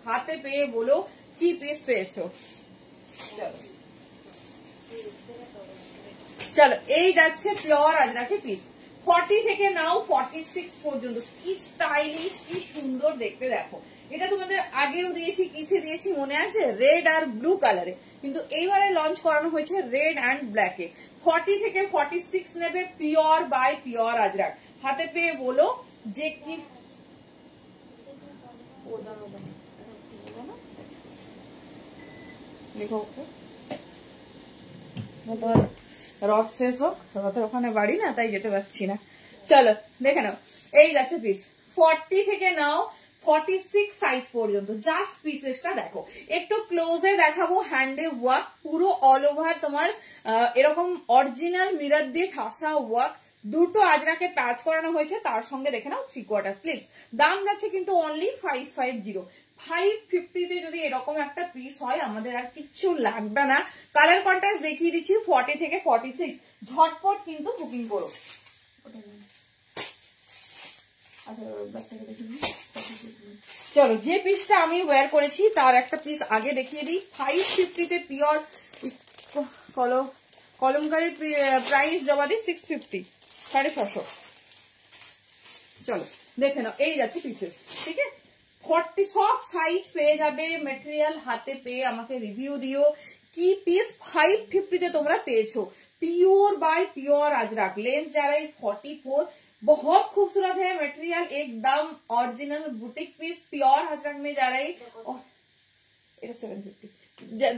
হাতে পেয়ে বলো কি পিস পেয়েছো। চলো চলো এই যাচ্ছে পিওর আজরাকে পিস। 40 থেকে নাও 46 পর্যন্ত। কি স্টাইলিশ, কি সুন্দর দেখতে দেখো। এটা তোমাদের আগেও দিয়েছি, কিসে দিয়েছি মনে আছে? রেড আর ব্লু কালারে, কিন্তু এইবারে লঞ্চ করানো হয়েছে রেড অ্যান্ড ব্ল্যাকে। 40 থেকে 46 নেবে, পিওর বাই পিওর আজরাক। হাতে পেয়ে বলো যে কি দেখো। রথ শেষ হোক, রথের ওখানে বাড়ি না, তাই যেতে পারছি না। চলো দেখে নাও এই যাচ্ছে পিস। 40 থেকে নাও 46 সাইজ পর্যন্ত। জাস্ট পিসেসটা দেখো, একটু ক্লোজে দেখাবো। হ্যান্ডে ওয়ার্ক পুরো অল ওভার তোমার এরকম অরিজিনাল মিরর দিয়ে ঠাসা ওয়ার্ক, দুটো আজরাকে প্যাচ করানো হয়েছে, তার সঙ্গে দেখে নাও 3/4 স্লিভস। দাম যাচ্ছে কিন্তু অনলি 550। 550 যদি এরকম একটা পিস হয় আমাদের আর কিচ্ছু লাগবে না। কালার কন্ট্রাস্ট দেখিয়ে দিচ্ছি 40 থেকে 46, ঝটপট কিন্তু বুকিং করো। চলো, যে পিসটা আমি ওয়্যার করেছি তার একটা পিস আগে দেখিয়ে দিই। 550 পিওর কলমকারীর প্রাইস জমা দিই 650, 650। চলো দেখে নাও, এই যাচ্ছে পিসেস, ঠিক আছে। 40 সব সাইজ পেয়ে যাবে, মেটেরিয়াল হাতে পেয়ে আমাকে রিভিউ দিও কি পিস 550 তোমরা পেয়েছো। Pure by pure Ajrak, length जा रही 44, बहुत खूबसूरत है मटेरियल, एकदम original boutique piece pure Ajrak में जा रही। और 750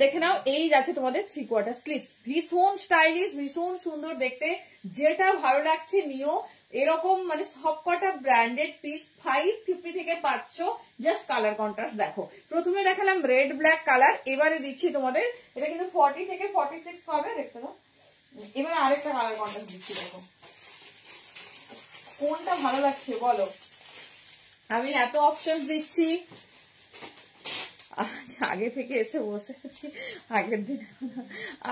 দেখে নাও, এই যাচ্ছে তোমাদের 3/4 স্লিভস, ভীষণ স্টাইলিশ, ভীষণ সুন্দর দেখতে। যেটা ভালো লাগছে নিও, এরকম মানে সবকটা ব্র্যান্ডেড পিস 550 থেকে পাচ্ছ। জাস্ট কালার কন্ট্রাস্ট দেখো, প্রথমে দেখালাম রেড ব্ল্যাক কালার, এবারে দিচ্ছি তোমাদের এটা কিন্তু 40 থেকে 46 পাবে। দেখতে দাও, এবারে আরেকটা কালার কন্ট্রাস্ট দিচ্ছি, দেখো কোনটা ভালো লাগছে বলো। আমি এত অপশন দিচ্ছি, আচ্ছা আগে থেকে এসে বসে আছি আগের দিন।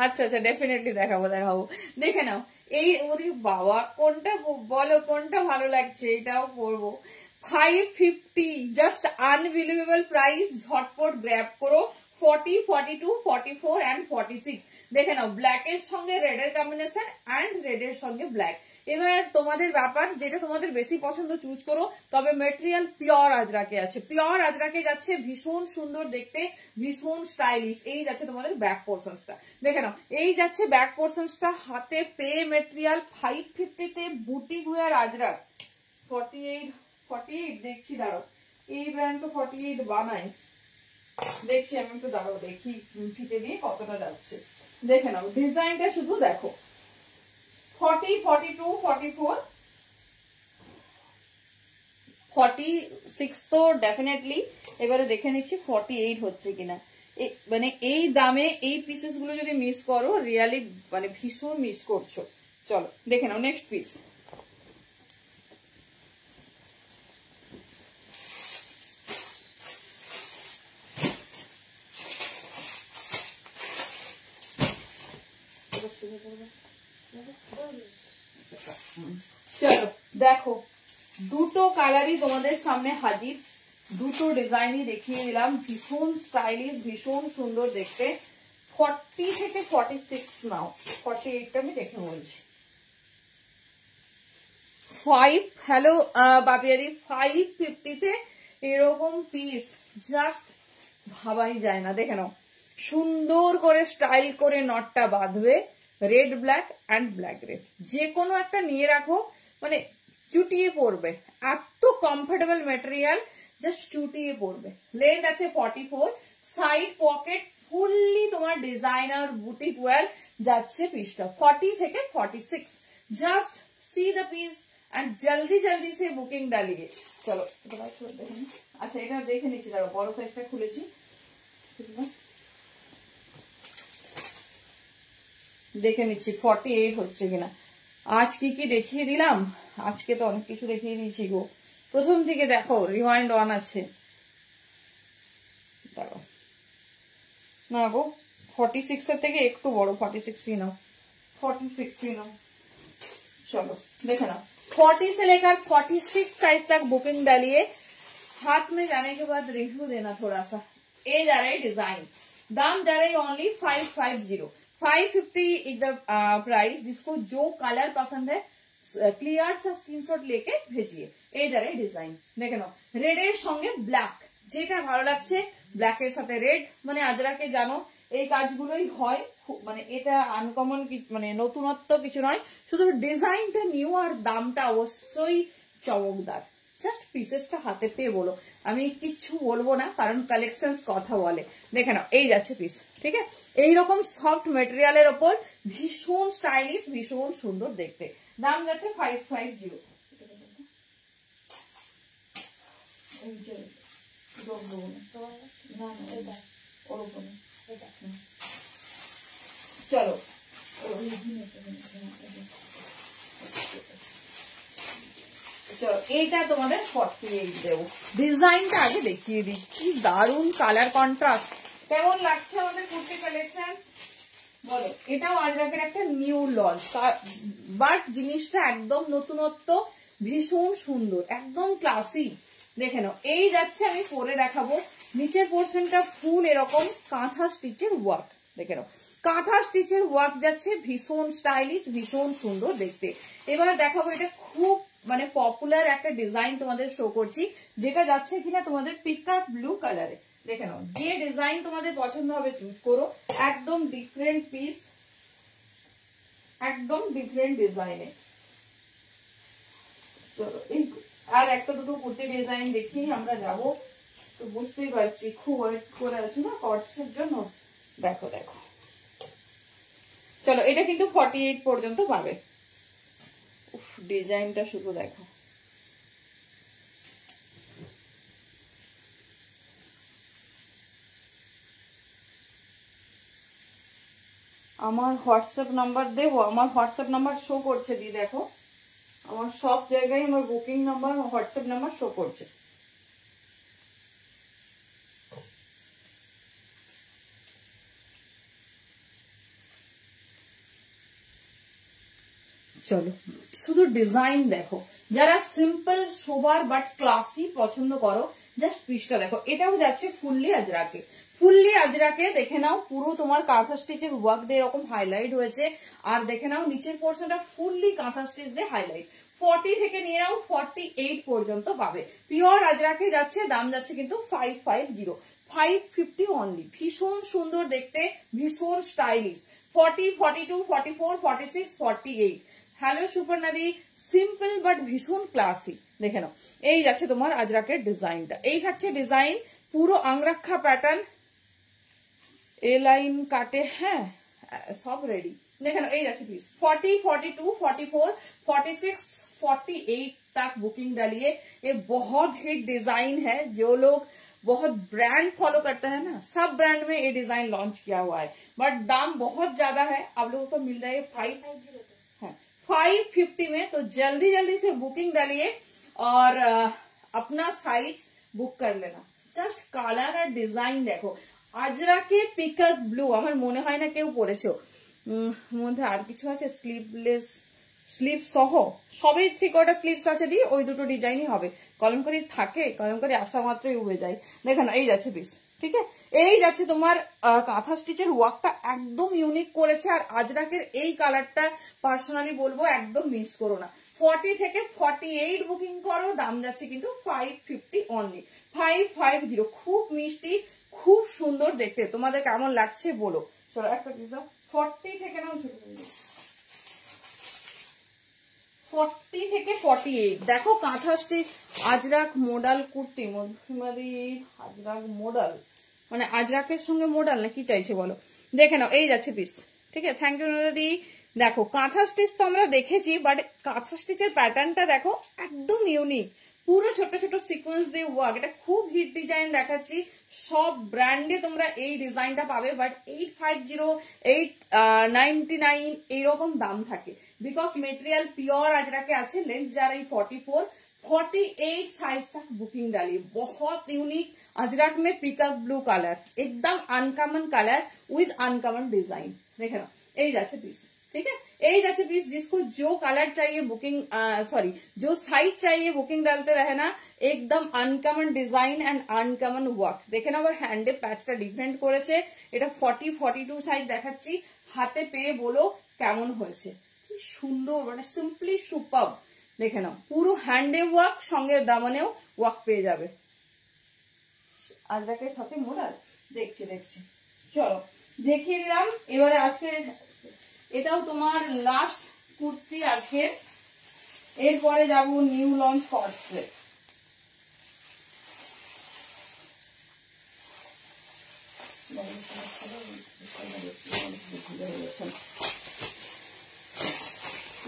আচ্ছা আচ্ছা, ডেফিনেটলি দেখাবো দেখাবো, দেখে নাও। এই ওরে বাবা, কোনটা বলো কোনটা ভালো লাগছে, এটাও পরবো। 550 জাস্ট আনবিলিভেবল প্রাইস, ঝটপট গ্র্যাব করো। 40, 42, 44 and 46 দেখে নাও, ব্ল্যাকের সঙ্গে রেডের কম্বিনেশন অ্যান্ড রেডের সঙ্গে ব্ল্যাক। এবার তোমাদের ব্যাপার, যেটা তোমাদের বেশি পছন্দ চুজ করো। তবে মেটেরিয়াল পিওর আজরাকে আছে, পিওর আজরাকে যাচ্ছে, ভীষণ সুন্দর দেখতে, ভীষণ স্টাইলিশ। এই যাচ্ছে তোমাদের ব্যাক পোর্শনসটা, দেখে নাও, এই যাচ্ছে ব্যাক পোর্শনসটা হাতে পেয়ে মেটেরিয়াল 550 বুটিক ওয়্যার আজরাক। 48 দেখছি, দাঁড়ো, এই ব্র্যান্ড তো 48 বানায়, দেখছি আমি একটু, দাঁড়াও দেখি ফিতে দিয়ে কতটা যাচ্ছে। দেখে নাও ডিজাইনটা শুধু দেখো, 40, 42, 44, 46 তো ডেফিনেটলি। এবারে দেখে নিচ্ছি 48 হচ্ছে কিনা। মানে এই দামে এই পিসেস গুলো যদি মিস করো, রিয়ালি মানে ভীষণ মিস করছো। চলো দেখে নাও নেক্সট পিস। চলো দেখো, দুটো কালারই তোমাদের সামনে হাজির, দুটো ডিজাইনই দেখিয়ে দিলাম, ভীষণ স্টাইলিশ, ভীষণ সুন্দর দেখতে। 40 থেকে 46 নাও, 48টা আমি দেখে বলছি। 5 হ্যালো বাপিয়ারি, 550 এরকম পিস জাস্ট ভাবাই যায় না। দেখে নাও, সুন্দর করে স্টাইল করে নটটা বাঁধবে, red black and black red, যে কোনো একটা নিয়ে রাখো, মানে চুটিয়ে পড়বে, এত কমফোর্টেবল মেটেরিয়াল, জাস্ট চুটিয়ে পড়বে। লেন্থ আছে 44, সাইড পকেট ফুললি তোমার ডিজাইনার বুটিক ওয়্যার যাচ্ছে পিসটা। 40 থেকে 46, just see the piece and জলদি জলদি সে বুকিং ডালিয়ে। চলো দেখুন, আচ্ছা এটা দেখে নিচ্ছি, দাঁড়ো বড় সাইজটা খুলেছি, দেখে নিচ্ছি 48 হচ্ছে কিনা। আজ কি কি দেখিয়ে দিলাম, আজকে তো অনেক কিছু দেখিয়ে দিয়েছি গো। প্রথম থেকে দেখো, রিওয়াইন্ড অন আছে, দাঁড়াও না গো, 46 এর থেকে একটু বড়, 46 নাও, 46 নাও। चलो देखे ना 40 से लेकर 46 साइज तक बुकिंग डालिए। हाथ में जाने के बाद रिव्यू देना थोड़ा सा। ये जा रहा है डिजाइन, दाम जा रहा है ओनली 550, 550 इज द प्राइस। जिसको जो कलर पसंद है क्लियर सा स्क्रीनशॉट लेके भेजिए। ये जा रहा है डिजाइन, देखे ना रेडের সঙ্গে ব্ল্যাক, যেটা ভালো লাগছে ব্ল্যাকের সাথে রেড, মানে আজরাকে জানো এই কাজগুলোই হয়, মানে এটা আনকমন মানে নতুনত্ব কিছু নয়, শুধু ডিজাইনটা নিউ আর দামটা অবশ্যই চমকদার। জাস্ট পিসেসটা হাতে পেয়ে বলো, আমি কিচ্ছু বলবো না কারণ কালেকশনস কথা বলে। দেখে নাও এই যাচ্ছে পিস, ঠিক আছে, এইরকম সফট মেটেরিয়ালের ওপর ভীষণ স্টাইলিশ, ভীষণ সুন্দর দেখতে। দাম যাচ্ছে 550। চলো চলো এইটা তোমাদের 48 দেবো। ডিজাইনটা আগে দেখিয়ে দিই, কি দারুন কালার কন্ট্রাস্ট। কেমন লাগছে আমাদের কুর্তি কালেকশন বলো? এটাও আজরাকের একটা নিউ লঞ্চ, বাট জিনিসটা একদম নতুনত্ব, ভীষণ সুন্দর, একদম ক্লাসি। দেখে নাও, এই যাচ্ছে আমি পরে দেখাবো। নিচের পোর্শনটা ফুল এরকম কাঁথা স্টিচের ওয়ার্ক, দেখে নাও কাঁথা স্টিচের ওয়ার্ক যাচ্ছে, ভীষণ স্টাইলিশ, ভীষণ সুন্দর দেখতে। এবার দেখাবো এটা খুব মানে পপুলার একটা ডিজাইন তোমাদের শো করছি, যেটা যাচ্ছে কিনা তোমাদের পিকক ব্লু কালারে। দেখে নাও, যে ডিজাইন তোমাদের পছন্দ হবে চুজ করো, একদম ডিফারেন্ট পিস, একদম ডিফারেন্ট ডিজাইনে। চলো এই আর একটা দুটো কুর্তি ডিজাইন দেখি আমরা যাব, তো বুঝতেই পারছি খুব ওয়েট করে আছি না কটসের জন্য। দেখো দেখো, চলো এটা কিন্তু 48 পর্যন্ত পাবে। উফ, ডিজাইনটা শুধু দেখো, আমার হোয়াটসঅ্যাপ নাম্বার দেবো, আমার হোয়াটসঅ্যাপ নাম্বার শো করছে দি, দেখো আমার সব জায়গায় আমার booking number, WhatsApp number show করছে। চলো শুধু ডিজাইন দেখো, যারা সিম্পল সোবার বাট ক্লাসি পছন্দ করো, জাস্ট পিসটা দেখো। এটাও যাচ্ছে ফুললি আজরাকে, ফুললি আজরাকে। দেখে নাও পুরো তোমার কাঁথা স্টিচের ওয়ার্ক দিয়ে এরকম হাইলাইট হয়েছে, আর দেখে নাও নিচের পোর্শনটা ফুললি কাঁথা স্টিচ দিয়ে হাইলাইট। 40 থেকে নিয়ে নাও 48 পর্যন্ত পাবে। পিওর আজরাকে যাচ্ছে, দাম যাচ্ছে কিন্তু 550, 550 অনলি। ভীষণ সুন্দর দেখতে, ভীষণ স্টাইলিশ। 40, 42, 44, 46, 48। হ্যালো সুপর্ণাদি, সিম্পল বাট ভীষণ ক্লাসি। দেখে নাও, এই যাচ্ছে তোমার আজরাকের ডিজাইনটা, এই থাকছে ডিজাইন, পুরো আংরাক্ষা প্যাটার্ন, এ লাইন কাটে, হ্যাঁ সব রেডি। দেখে নাও, এই যাচ্ছে পিস। 40, 42, 44, 46, 48 तक बुकिंग डालिए। ये बहुत हिट डिजाइन है, जो लोग बहुत ब्रांड फॉलो करते हैं ना, सब ब्रांड में ये डिजाइन लॉन्च किया हुआ है, बट दाम बहुत ज्यादा है। आप लोगों को मिल रहा है 550 में, तो जल्दी जल्दी से बुकिंग डालिए और अपना साइज बुक कर लेना। জাস্ট কালার আর ডিজাইন দেখো, আজরাকে পিকক ব্লু, আমার মনে হয় না কেউ পরেছো। মধ্যে আর কিছু আছে, স্লিভলেস, স্লিভ সহ সবই 3/4 স্লিভস আছে দিয়ে, ওই দুটো ডিজাইনই হবে। কলমকারি থাকে, কলমকারি আসা মাত্রই উবে যায়। দেখো না, এই যাচ্ছে পিস, ঠিক আছে। এই যাচ্ছে তোমার কাঁথা স্টিচের ওয়ার্কটা একদম ইউনিক করেছে, আর আজরাকের এই কালারটা পার্সোনালি বলবো একদম মিস করো না। 40 থেকে 48 বুকিং করো, দাম যাচ্ছে কিন্তু 550 অনলি, 550। খুব মিষ্টি, খুব সুন্দর দেখতে। তোমাদের কেমন লাগছে বলো। চলো একটা পিস দাও। 40 থেকে নাও, ছোট 40 থেকে 48। দেখো কাঁথা স্টিচ আজরাক মডেল কুর্তি, মধ্যমাদির আজরাক মডেল, মানে আজরাকের সঙ্গে মডেল না কি চাইছে বলো। দেখে নাও, এই যাচ্ছে পিস, ঠিক আছে। থ্যাংক ইউ দাদি। দেখো কাঁথা স্টিচ তো আমরা দেখেছি, বাট কাঁথা স্টিচের প্যাটার্নটা দেখো একদম ইউনিক, পুরো ছোট ছোট সিকোয়েন্স দিয়ে ওয়ার্ক। এটা খুব হিট ডিজাইন দেখাচ্ছি, সব ব্র্যান্ডে তোমরা এই ডিজাইনটা পাবে, বাট 850, 899 এইরকম দাম থাকে, बिकॉज मेटेरियल प्योर अजरक আছে। लेंथ जा रही 44, 48 साइज तक बुकिंग डाली। बहुत यूनिक अजरक में पिकअप ब्लू कलर, एकदम uncommon colour with uncommon design. देखे ना, यही जाच्छे पीस, ठीक है। यही जाच्छे पीस, जिसको जो कलर चाहिए बुकिंग, सॉरी जो साइज चाहिए बुकिंग डालते रहे ना। एकदम uncommon design and uncommon work. देखे ना, आबार हैंडे पैचটা ডিফারেন্ট করেছে। এটা 40, 42 সাইজ দেখাচ্ছি, হাতে পেয়ে বলো কেমন হয়েছে। কি সুন্দর, মানে সিম্পলি সুপার। দেখে নাও, পুরো হ্যান্ডে ওয়ার্ক, সঙ্গে দামানেও ওয়ার্ক পেয়ে যাবে। আজরাকের সাথে মোড়াল দেখছি। চলো দেখিয়ে দিলাম। এবারে আজকে এটাও তোমার লাস্ট কুর্তি আজকে, এরপরে যাব নিউ লঞ্চ কটসে।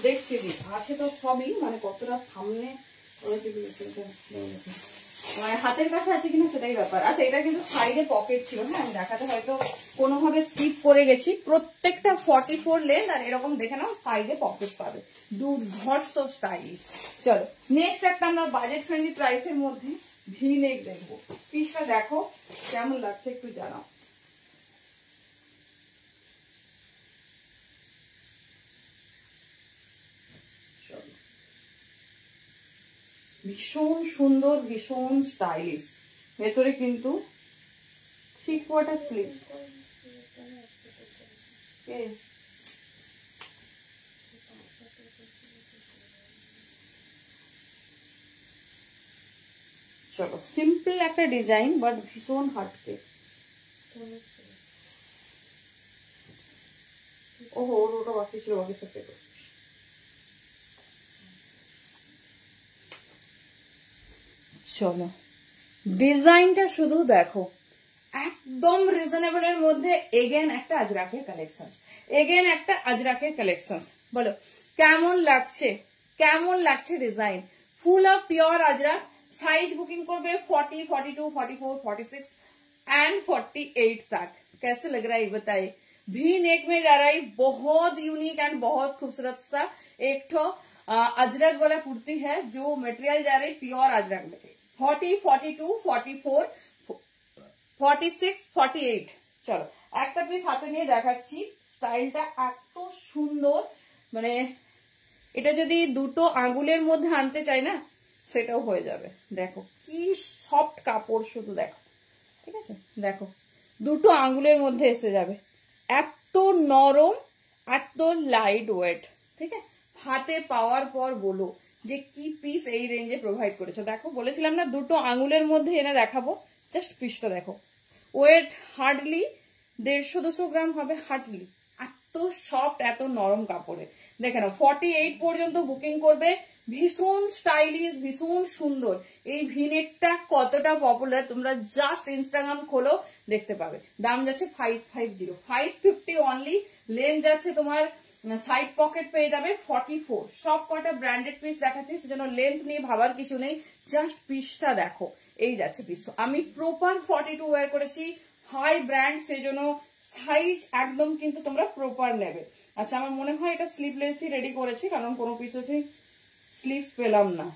দেখছি আছে তো সবই, মানে কতটা সামনে। মানে হাতের কাছে আছে কিনা সেটাই ব্যাপার। আচ্ছা এটা কিন্তু সাইডে পকেট ছিল, হ্যাঁ আমি দেখাতে হয়তো কোনোভাবে স্কিপ করে গেছি। প্রত্যেকটা 44 লেন্থ আর এরকম দেখে নাও সাইডে পকেট পাবে, দুর্ধর্ষ স্টাইলিশ। চলো নেক্সট একটা আমরা বাজেট ফ্রেন্ডলি প্রাইসের মধ্যে ভি নেক দেখবো। পিসটা দেখো কেমন লাগছে একটু জানাও। ভীষণ সুন্দর, ভীষণ স্টাইলিশ। ভেতরে কিন্তু 3/4 স্লিভস। চলো সিম্পল একটা ডিজাইন বাট ভীষণ হাটকে। ওহো ওটা বাকি ছিল, বাকি সব পেটো। চলো ডিজাইনটা শুধু দেখো, একদম রিজনেবল এর মধ্যে এগেন একটা আজরাকের কালেকশন, এগেন একটা আজরাকের কালেকশন। বলো কেমন লাগছে, কেমন লাগছে design? Full of pure Ajrak. Size booking करबे 40, 42, 44, 46 एंड 48 तक। कैसे लग रहा है बताइए? भी नेक में जा रहा है, बहुत यूनिक एंड बहुत खूबसूरत सा एक ठो अजरक वाला कुर्ती है जो मटेरियल जा रही प्योर अजरक में। 40, 42, 44, 46, 48। চলো একটা পিস হাতে নিয়ে দেখাচ্ছি। স্টাইলটা এত সুন্দর, মানে এটা যদি দুটো আঙ্গুলের মধ্যে আনতে চাই না সেটাও হয়ে যাবে। দেখো কি সফট কাপড়, শুধু দেখো, ঠিক আছে? দেখো দুটো আঙ্গুলের মধ্যে এসে যাবে, এত নরম, এত লাইট ওয়েট, ঠিক আছে? হাতে পাওয়ার পর বলো যে কি পিস এই রেঞ্জে প্রোভাইড করেছে। দেখো বলেছিলাম না দুটো আঙ্গুলের মধ্যে এনে দেখাবো, জাস্ট পিসটা দেখো। ওয়েট হার্ডলি 150-200 গ্রাম হবে, হার্ডলি। এত সফট, এত নরম কাপড়ে। দেখে নাও 48 পর্যন্ত বুকিং করবে। ভীষণ স্টাইলিশ, ভীষণ সুন্দর। এই ভিনেকটা কতটা পপুলার তোমরা জাস্ট ইনস্টাগ্রাম খোলো দেখতে পাবে। দাম যাচ্ছে 550, 550 অনলি। লেন্থ যাচ্ছে তোমার, সাইড পকেট পেয়ে যাবে 44। সব কটা ব্র্যান্ডেড পিস দেখাচ্ছি, সেজন্য লেন্থ নিয়ে ভাবার কিছু নেই, জাস্ট পিসটা দেখো। এই যাচ্ছে পিস। আমি প্রপার 42 ওয়্যার করেছি, হাই ব্র্যান্ড, সেজন্য সাইজ একদম কিন্তু তোমরা প্রপার নেবে। আচ্ছা আমার মনে হয় এটা স্লিভলেসই রেডি করেছি, কারণ কোনো পিস হচ্ছে স্লিভস পেলাম না।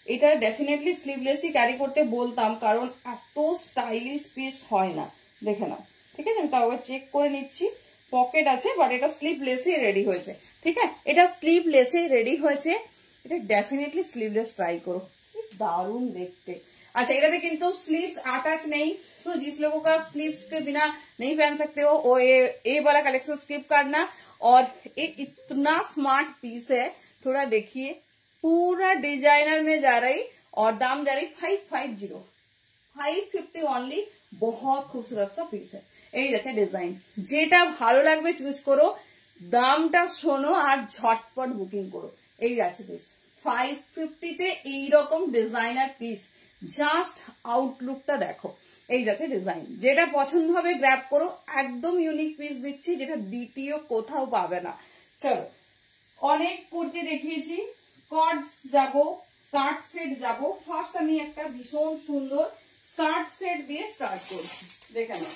এটা ডেফিনেটলি স্লিভলেসই ক্যারি করতে বলতাম, কারণ এত স্টাইলিশ পিস হয় না। দেখে নাও, ঠিক আছে? আমি তাও চেক করে নিচ্ছি। পকেট আছে বাট এটা স্লিভলেসই রেডি হয়েছে, ঠিক আছে? এটা স্লিভলেসই রেডি হয়েছে। এটা ডেফিনেটলি স্লিভলেস ট্রাই করো, কি দারুণ দেখতে। अच्छा इधर किंतु स्लीव्स अटैच नहीं, सो जिस लोगों का स्लीव्स के बिना नहीं पहन सकते हो वो ये वाला कलेक्शन स्किप करना। और ये इतना स्मार्ट पीस है, थोड़ा देखिए, पूरा डिजाइनर में जा रही और दाम जा रही 550, 550 ओनली। बहुत खूबसूरत सा पीस है। এই যাচ্ছে ডিজাইন, যেটা ভালো লাগবে চুজ করো, দামটা শোনো আর ঝটপট বুকিং করো। এই যাচ্ছে পিস 550 তে এইরকম ডিজাইনার পিস, জাস্ট আউটলুকটা দেখো। এই যাচ্ছে ডিজাইন, যেটা পছন্দ হবে গ্র্যাব করো। একদম ইউনিক পিস দিচ্ছি, যেটা দ্বিতীয় কোথাও পাবে না। চলো অনেক কুর্তি দেখিয়েছি, কর্ডস যাবো, স্কার্ট সেট যাবো। ফার্স্ট আমি একটা ভীষণ সুন্দর স্কার্ট সেট দিয়ে স্টার্ট করছি, দেখে নাও।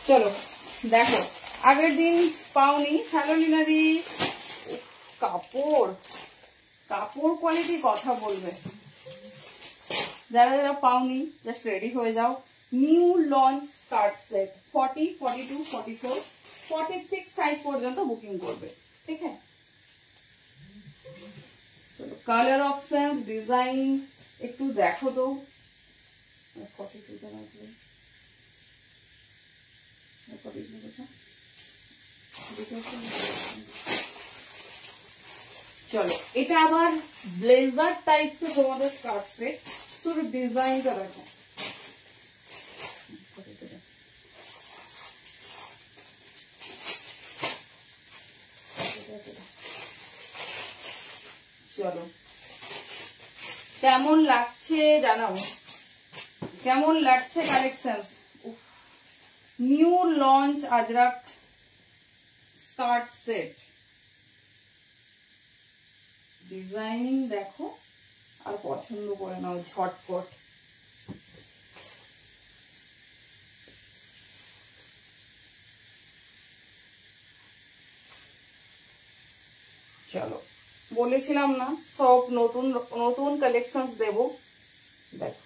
চলো দেখো, আগের দিন পাওনি, হ্যালো লিনাদি। কাপড় কাপড় কোয়ালিটি কথা বলবে। যারা যারা পাওনি জাস্ট রেডি হয়ে যাও। New launch skirt set 40, 42, 44, 46 size পর্যন্ত বুকিং করবে, ঠিক আছে? চলো কালার অপশন, ডিজাইন একটু দেখো তো। 42 টা রাখলে চলো এটা আবার ব্লেজার টাইপস এর তোমাদের স্কার্ট সেট। শুধু ডিজাইনটা দেখো, চলো কেমন লাগছে জানাও। কেমন লাগছে collection? New launch Ajrak skirt set, designing দেখো আর পছন্দ করে নাও ঝটপট। চলো, বলেছিলাম না সব নতুন নতুন কালেকশন দেব, দেখো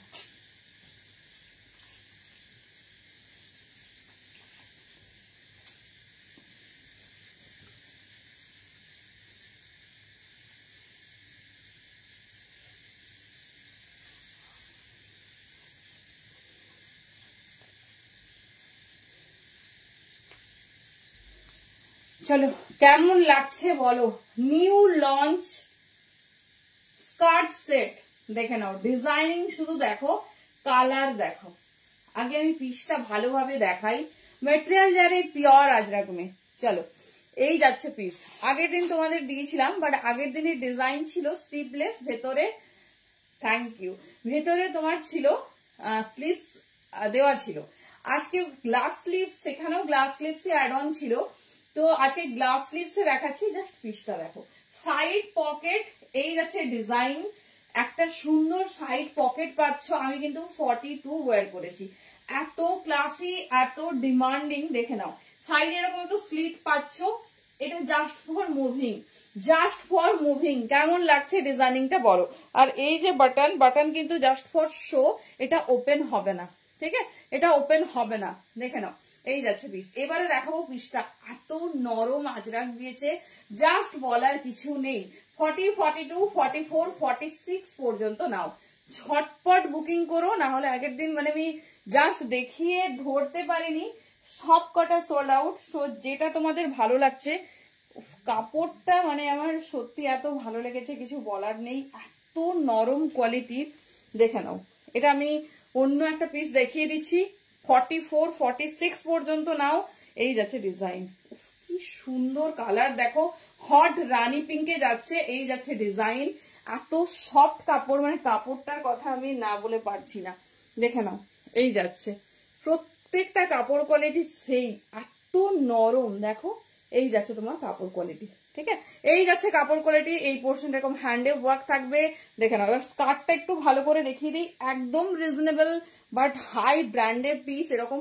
চলো কেমন লাগছে বলো। নিউ লঞ্চ স্কার্ট সেট দেখে নাও, ডিজাইনিং শুধু দেখো, কালার দেখো। আগে আমি পিসটা ভালোভাবে দেখাই। মেটেরিয়াল যারে পিওর আজরাক মে। চলো এই যাচ্ছে পিস। আগের দিন তোমাদের দিয়েছিলাম, বাট আগের দিনের ডিজাইন ছিল স্লিভলেস, ভেতরে থ্যাংক ইউ, ভেতরে তোমার ছিল স্লিভস দেওয়া ছিল। আজকে গ্লাস স্লিভস, সেখানেও গ্লাস স্লিভস অ্যাড অন ছিল, তো আজকে গ্লাস স্লিভস এ দেখাচ্ছি। জাস্ট পিসটা দেখো, সাইড পকেট এই যাচ্ছে ডিজাইন, একটা সুন্দর সাইড পকেট পাচ্ছ। আমি কিন্তু 42 ওয়্যার করেছি, এত ক্লাসি এত ডিমান্ডিং। দেখে নাও সাইড এরকম একটু স্লিট পাচ্ছ, এটা just for moving, just for moving. কেমন লাগছে ডিজাইনিংটা বলো। আর এই যে বাটন, বাটন কিন্তু জাস্ট ফর শো, এটা ওপেন হবে না, ঠিক আছে, এটা ওপেন হবে না। দেখে নাও এই যাচ্ছে পিস। এবারে দেখাবো পিসটা, এত নরম আজরাক দিয়েছে, জাস্ট বলার কিছু নেই। 40, 42, 44, 46 পর্যন্ত নাও, ঝটপট বুকিং করো, না হলে আগের দিন মানে আমি জাস্ট দেখিয়ে ধরতে পারিনি, সব কটা সোল্ড আউট। সো যেটা তোমাদের ভালো লাগছে, কাপড়টা মানে আমার সত্যি এত ভালো লেগেছে, কিছু বলার নেই, এত নরম কোয়ালিটির। দেখে নাও, এটা আমি অন্য একটা পিস দেখিয়ে দিচ্ছি। 44, 46 পর্যন্ত নাও। এই যাচ্ছে ডিজাইন, কি সুন্দর কালার দেখো, হট রানী পিঙ্কে যাচ্ছে। এই যাচ্ছে ডিজাইন, এত সফট কাপড়, মানে কাপড়টার কথা আমি না বলে পারছি না। দেখে নাও এই যাচ্ছে, প্রত্যেকটা কাপড় কোয়ালিটি সেই এত নরম। দেখো এই যাচ্ছে তোমার কাপড় কোয়ালিটি, ঠিক আছে, এই যাচ্ছে কাপড় কোয়ালিটি। এই পোর্শন এরকম হ্যান্ডে ওয়ার্ক থাকবে। দেখে নাও, এবার স্কার্টটা একটু ভালো করে দেখিয়ে দিই। একদম রিজনেবল বাট হাই ব্র্যান্ডের পিস, এরকম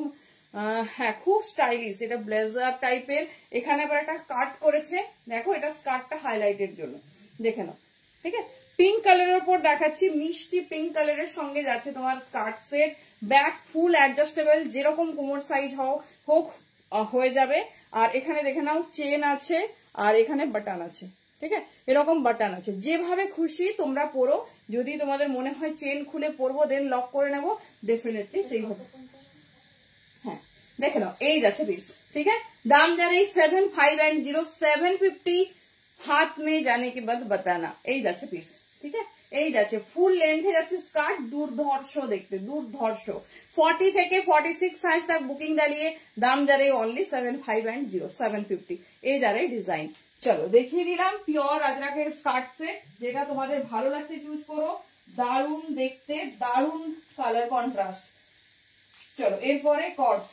হ্যাঁ খুব স্টাইলিশ। এটা ব্লেজার টাইপের, এখানে আবার একটা কাট করেছে, দেখো এটা স্কার্টটা হাইলাইটের জন্য। দেখে নাও, ঠিক আছে, পিঙ্ক কালারের উপর দেখাচ্ছি, মিষ্টি পিঙ্ক কালারের সঙ্গে যাচ্ছে তোমার স্কার্ট সেট। ব্যাক ফুল অ্যাডজাস্টেবল, যেরকম কোমর সাইজ হোক হয়ে যাবে। আর এখানে দেখে নাও চেন আছে, আর এখানে বাটন আছে, ঠিক আছে, এরকম বাটন আছে। যেভাবে খুশি তোমরা পরো, যদি তোমাদের মনে হয় চেন খুলে পরবো দেন লক করে নেবো, ডেফিনেটলি সেইভাবে। হ্যাঁ দেখে নাও এই যাচ্ছে পিস, ঠিক আছে। দাম জানি 7510, 750, হাত মে জানে के बाद बताना। এই যাচ্ছে পিস, ঠিক আছে, এই যাচ্ছে ফুল লেন্থে যাচ্ছে স্কার্ট, দুর্ধর্ষ দেখতে, দুর্ধর্ষ। 40 থেকে 46 সাইজ तक বুকিং ডালিয়ে দাম যারে অনলি 7510, 750। এই যারে ডিজাইন। চলো দেখিয়ে দিলাম পিওর আজরাকের স্কার্ট সেট, যেটা তোমাদের ভালো লাগছে চুজ করো। দারুন দেখতে, দারুন কালার কন্ট্রাস্ট। চলো এরপরে কর্ডস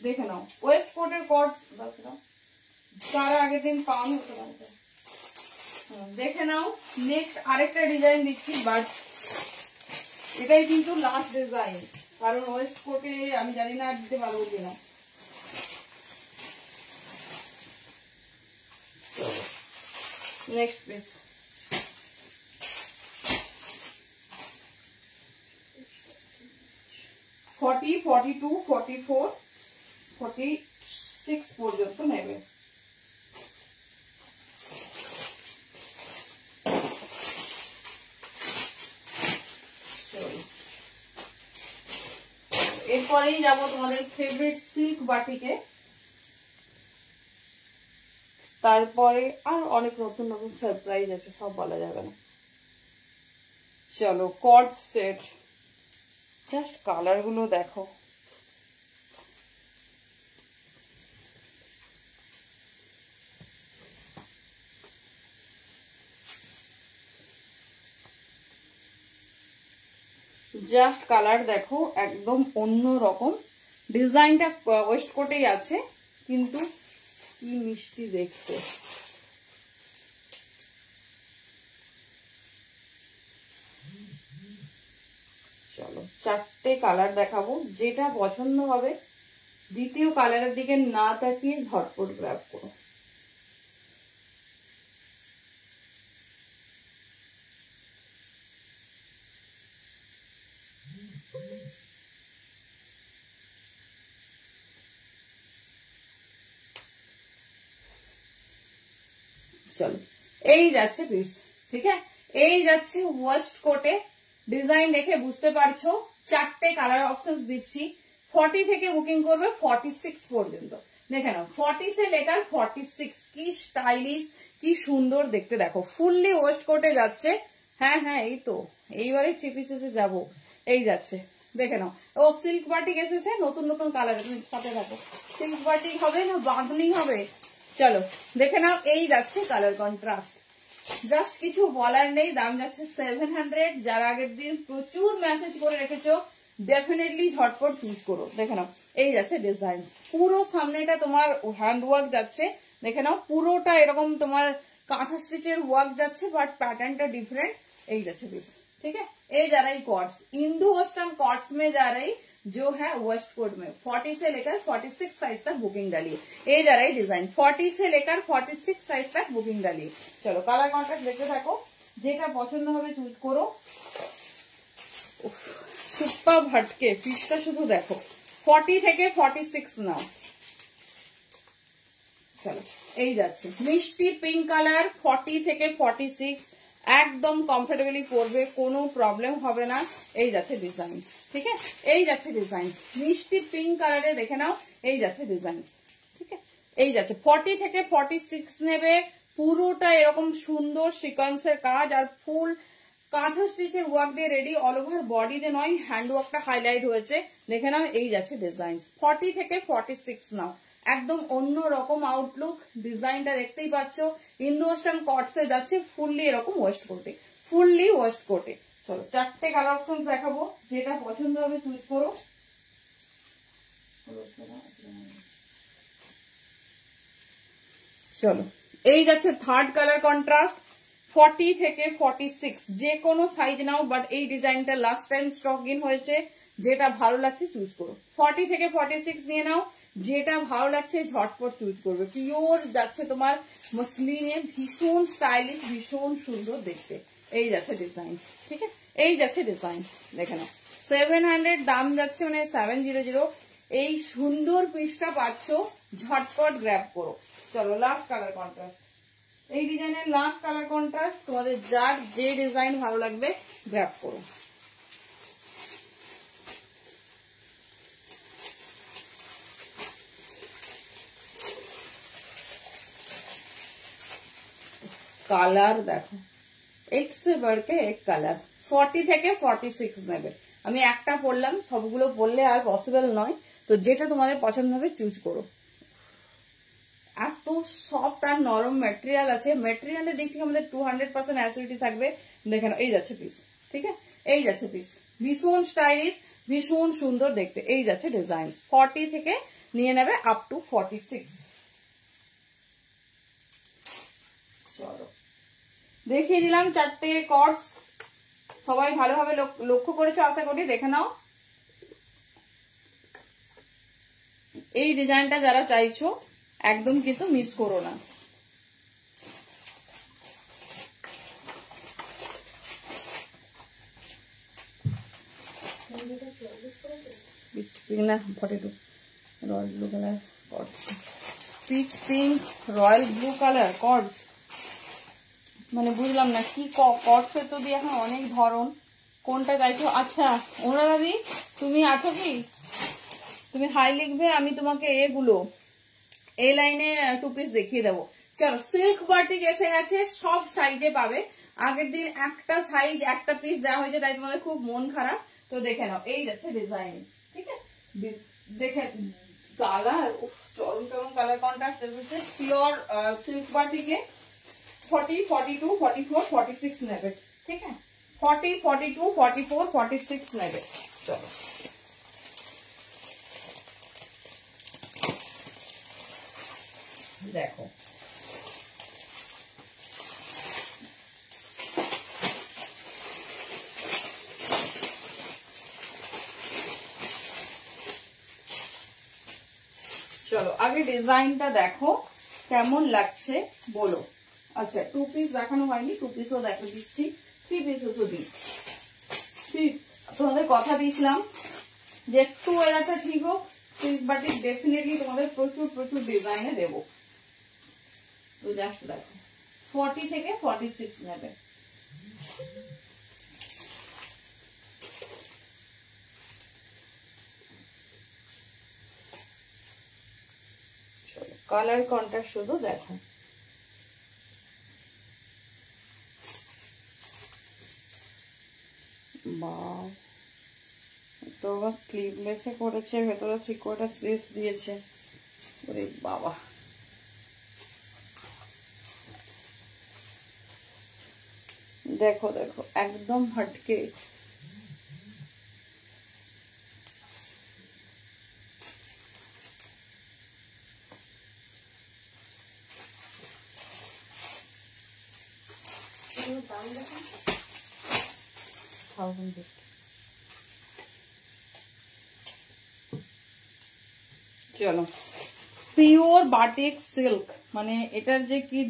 দেখে নাও, ওয়েস্ট কোটের কর্ডস তারা আগের দিন পাউন হতে পারবে। দেখে নাও নেক্সট আরেকটা ডিজাইন দিচ্ছি, বাট এটাই কিন্তু লাস্ট ডিজাইন, কারণ ওয়েস্ট কোটে আমি জানি না দিতে পারবো কিনা। নেক্সট পিস, ফর্টি, 42, 44, 46 পর্যন্ত নেবে। এরপরেই যাবো তোমাদের ফেভারিট সিল্ক বাটিকে, তারপরে আর অনেক নতুন নতুন সারপ্রাইজ আছে, সব বলা যাবে না। চলো কর্ড সেট, জাস্ট কালার গুলো দেখো, জাস্ট কালার দেখো একদম অন্য রকম। ডিজাইনটা ওয়েস্ট কোটেই আছে, কিন্তু কি মিষ্টি দেখতে। চলো 4টে কালার দেখাবো, যেটা পছন্দ হবে দ্বিতীয় কালারের দিকে না তাকিয়ে ঝটপট গ্র্যাব করো। চলো এই যাচ্ছে পিস, ঠিক আছে, এই যাচ্ছে ওয়েস্ট কোটে। ডিজাইন দেখে বুঝতে পারছো 4টে কালার অপশন দিচ্ছি। 40 থেকে বুকিং করবে 46 পর্যন্ত। দেখে নাও 40 সে লেকার 46, কি স্টাইলিশ, কি সুন্দর দেখতে দেখো। ফুললি ওয়েস্ট কোটে যাচ্ছে। হ্যাঁ হ্যাঁ এই তো এইবারে 3 পিসেসে যাবো। এই যাচ্ছে দেখে নাও। ও সিল্ক বাটিক এসেছে নতুন নতুন কালার, সাথে থাকো। সিল্ক বাটিক হবে না বাঁধনি হবে, চলো দেখে নাও। এই যাচ্ছে কালার কন্ট্রাস্ট, জাস্ট কিছু বলার নেই। দাম যাচ্ছে 700। যারা আগের দিন প্রচুর মেসেজ করে রেখেছো ডেফিনেটলি ঝটপট চুজ করো। দেখে নাও এই যাচ্ছে ডিজাইন, পুরো সামনেটা তোমার হ্যান্ড ওয়ার্ক যাচ্ছে। দেখে নাও পুরোটা এরকম তোমার কাঁথা স্টিচের ওয়ার্ক যাচ্ছে, বাট প্যাটার্নটা डिफरेंट। এই যাচ্ছে পিস, ठीक है। ये जा रही कॉर्ड्स, इंडो वेस्टर्न कॉर्ड्स में जा रही, जो है वेस्ट कोट में 40 से लेकर 46 साइज तक बुकिंग डालिए। ये जा रही डिजाइन 40 से लेकर 46 साइज तक बुकिंग डालिए। चलो কালার কন্ট্রাস্ট দেখতে থাকো, যেটা পছন্দ হবে চুজ করো। সুপার হটকে পিসটা শুধু দেখো, 40 থেকে 46 নাও। চলো এই যাচ্ছে মিষ্টি পিঙ্ক কালার, 40 থেকে 46 একদম কমফোর্টেবলি পরবে, কোনো প্রবলেম হবে না। এই যাচ্ছে ডিজাইন, ঠিক আছে, এই যাচ্ছে ডিজাইন মিষ্টি পিঙ্ক কালারে। দেখে নাও এই যাচ্ছে ডিজাইন, ঠিক আছে। এই যাচ্ছে 40 থেকে 46 নেবে, পুরোটা এরকম সুন্দর সিকোয়েন্সের কাজ আর ফুল কাঁথা স্টিচের ওয়ার্ক দিয়ে রেডি। অল ওভার বডিতে নয়, হ্যান্ড ওয়ার্কটা হাইলাইট হয়েছে। দেখে নাও এই যাচ্ছে ডিজাইন 40 থেকে 46 নাও। একদম অন্য রকম আউটলুক, ডিজাইনটা দেখতেই পাচ্ছ। ইন্দো ওয়েস্টার্ন কটসে যাচ্ছে, ফুললি এরকম ওয়েস্ট কোটে, ফুললি ওয়েস্ট কোটে। চলো 4টে কালার অপশন দেখাবো, যেটা পছন্দ হবে চুজ করো। চলো এই যাচ্ছে থার্ড কালার কন্ট্রাস্ট, 40 থেকে 46 যে কোনো সাইজ নাও, বাট এই ডিজাইনটা লাস্ট টাইম স্টক ইন হয়েছে। যেটা ভালো লাগছে চুজ করো। 40 থেকে 46 নিয়ে নাও, যেটা ভালো লাগছে ঝটপট চুজ করবে। পিওর যাচ্ছে তোমার মসলিনে, ভীষণ স্টাইলিশ, ভীষণ সুন্দর দেখতে। এই যাচ্ছে ডিজাইন, ঠিক আছে, এই যাচ্ছে ডিজাইন। দেখে নাও 700 দাম যাচ্ছে, মানে 700। এই সুন্দর পিসটা পাচ্ছ, ঝটপট গ্র্যাব করো। চলো লাস্ট কালার কন্ট্রাস্ট, এই ডিজাইনের লাস্ট কালার কন্ট্রাস্ট। তোমাদের যার যে ডিজাইন ভালো লাগবে গ্র্যাব করো। কালার দেখো, এক সে बढ़के এক কালার। 40 থেকে 46 নেবে। আমি একটা পরলাম, সবগুলো পরলে আর পসিবল নয়, তো যেটা তোমাদের পছন্দ হবে চুজ করো। এত সফট আর নরম ম্যাটেরিয়াল আছে, ম্যাটেরিয়ালের দিক থেকে আমাদের 200% অ্যাসিডিটি থাকবে। দেখেন এই যাচ্ছে পিস, ঠিক আছে, এই যাচ্ছে পিস, ভীষণ স্টাইলিশ, ভীষণ সুন্দর দেখতে। এই যাচ্ছে ডিজাইন 40 থেকে নিয়ে নেবে আপ টু 46। চলো দেখিয়ে দিলাম 4টে কর্ডস, সবাই ভালোভাবে লক্ষ্য করেছো আশা করি। দেখে নাও এই ডিজাইনটা যারা চাইছো একদম কিন্তু মিস করো না। পিচ পিঙ্ক না 42 royal blue colour chords, pitch pink royal blue colour chords, মানে বুঝলাম না কি কর্ডসের তো দিয়ে এখন অনেক ধরন, কোনটা চাইছো? আচ্ছা ওনারাদি তুমি আছো কি? তুমি হাই লিখবে, আমি তোমাকে এগুলো এই লাইনে 2 পিস দেখিয়ে দেবো। চলো সিল্ক বাটিক এসে গেছে, সব সাইজে পাবে। আগের দিন একটা সাইজ একটা পিস দেওয়া হয়েছে, তাই তোমাদের খুব মন খারাপ। তো দেখে নাও এই যাচ্ছে ডিজাইন, ঠিক আছে, দেখে কালার চরম চরম কালার কন্ট্রাস্ট এসেছে। পিওর সিল্ক বাটিকে 40, 42, 44, 46 নেবে, ঠিক আছে। 40, 42, 44, 46 নেবে। চলো দেখো চলো আগে ডিজাইনটা দেখো কেমন লাগছে বলো। আচ্ছা 2 পিস দেখানো হয়নি, 2 পিসও দেখো দিচ্ছি, 3 পিসও দিচ্ছি। তোমাদের কথা দিয়েছিলাম যে একটু ওয়েদারটা ঠিক হোক, সিল্ক বাটিক ডেফিনেটলি তোমাদের প্রচুর প্রচুর ডিজাইনে দেবো। তো জাস্ট দেখো 40 থেকে 46 নেবে। কালার কন্ট্রাস্ট শুধু দেখো, বাহ তো স্লিভলেসে করেছে, ভেতরে 3/4 স্লিভ দিয়েছে। ওরে বাবা দেখো দেখো একদম হটকে। চলো পিওর বাটিক সিল্ক, মানে এটার যে কি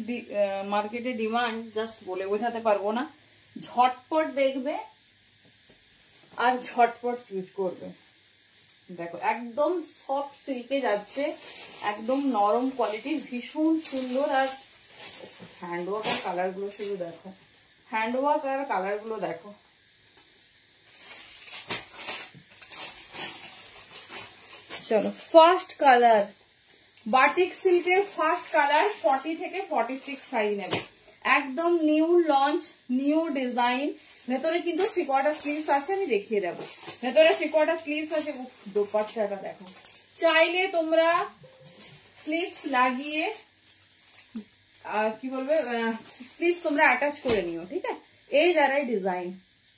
মার্কেটে ডিমান্ড জাস্ট বলে বোঝাতে পারবো না। ঝটপট দেখবে আর ঝটপট চুজ করবে। দেখো একদম সফট সিল্কে যাচ্ছে, একদম নরম কোয়ালিটির, ভীষণ সুন্দর। আর হ্যান্ডওয়ার্ক আর কালার গুলো শুধু দেখো, হ্যান্ডওয়ার্ক আর কালার গুলো দেখো। চলো ফার্স্ট কালার, বাটিক সিল্কের ফার্স্ট কালার 40 থেকে 46 সাইজ নেবে। একদম নিউ লঞ্চ, নিউ ডিজাইন। ভেতরে কিন্তু 3/4 স্লিভস আছে, আমি দেখিয়ে দেবো। ভেতরে 3/4 স্লিভস আছে। দোপাট্টাটা দেখো, চাইলে তোমরা স্লিভস লাগিয়ে কি বলবে স্লিভস তোমরা अटैच করে নিও, ठीक है। এই যারাই ডিজাइन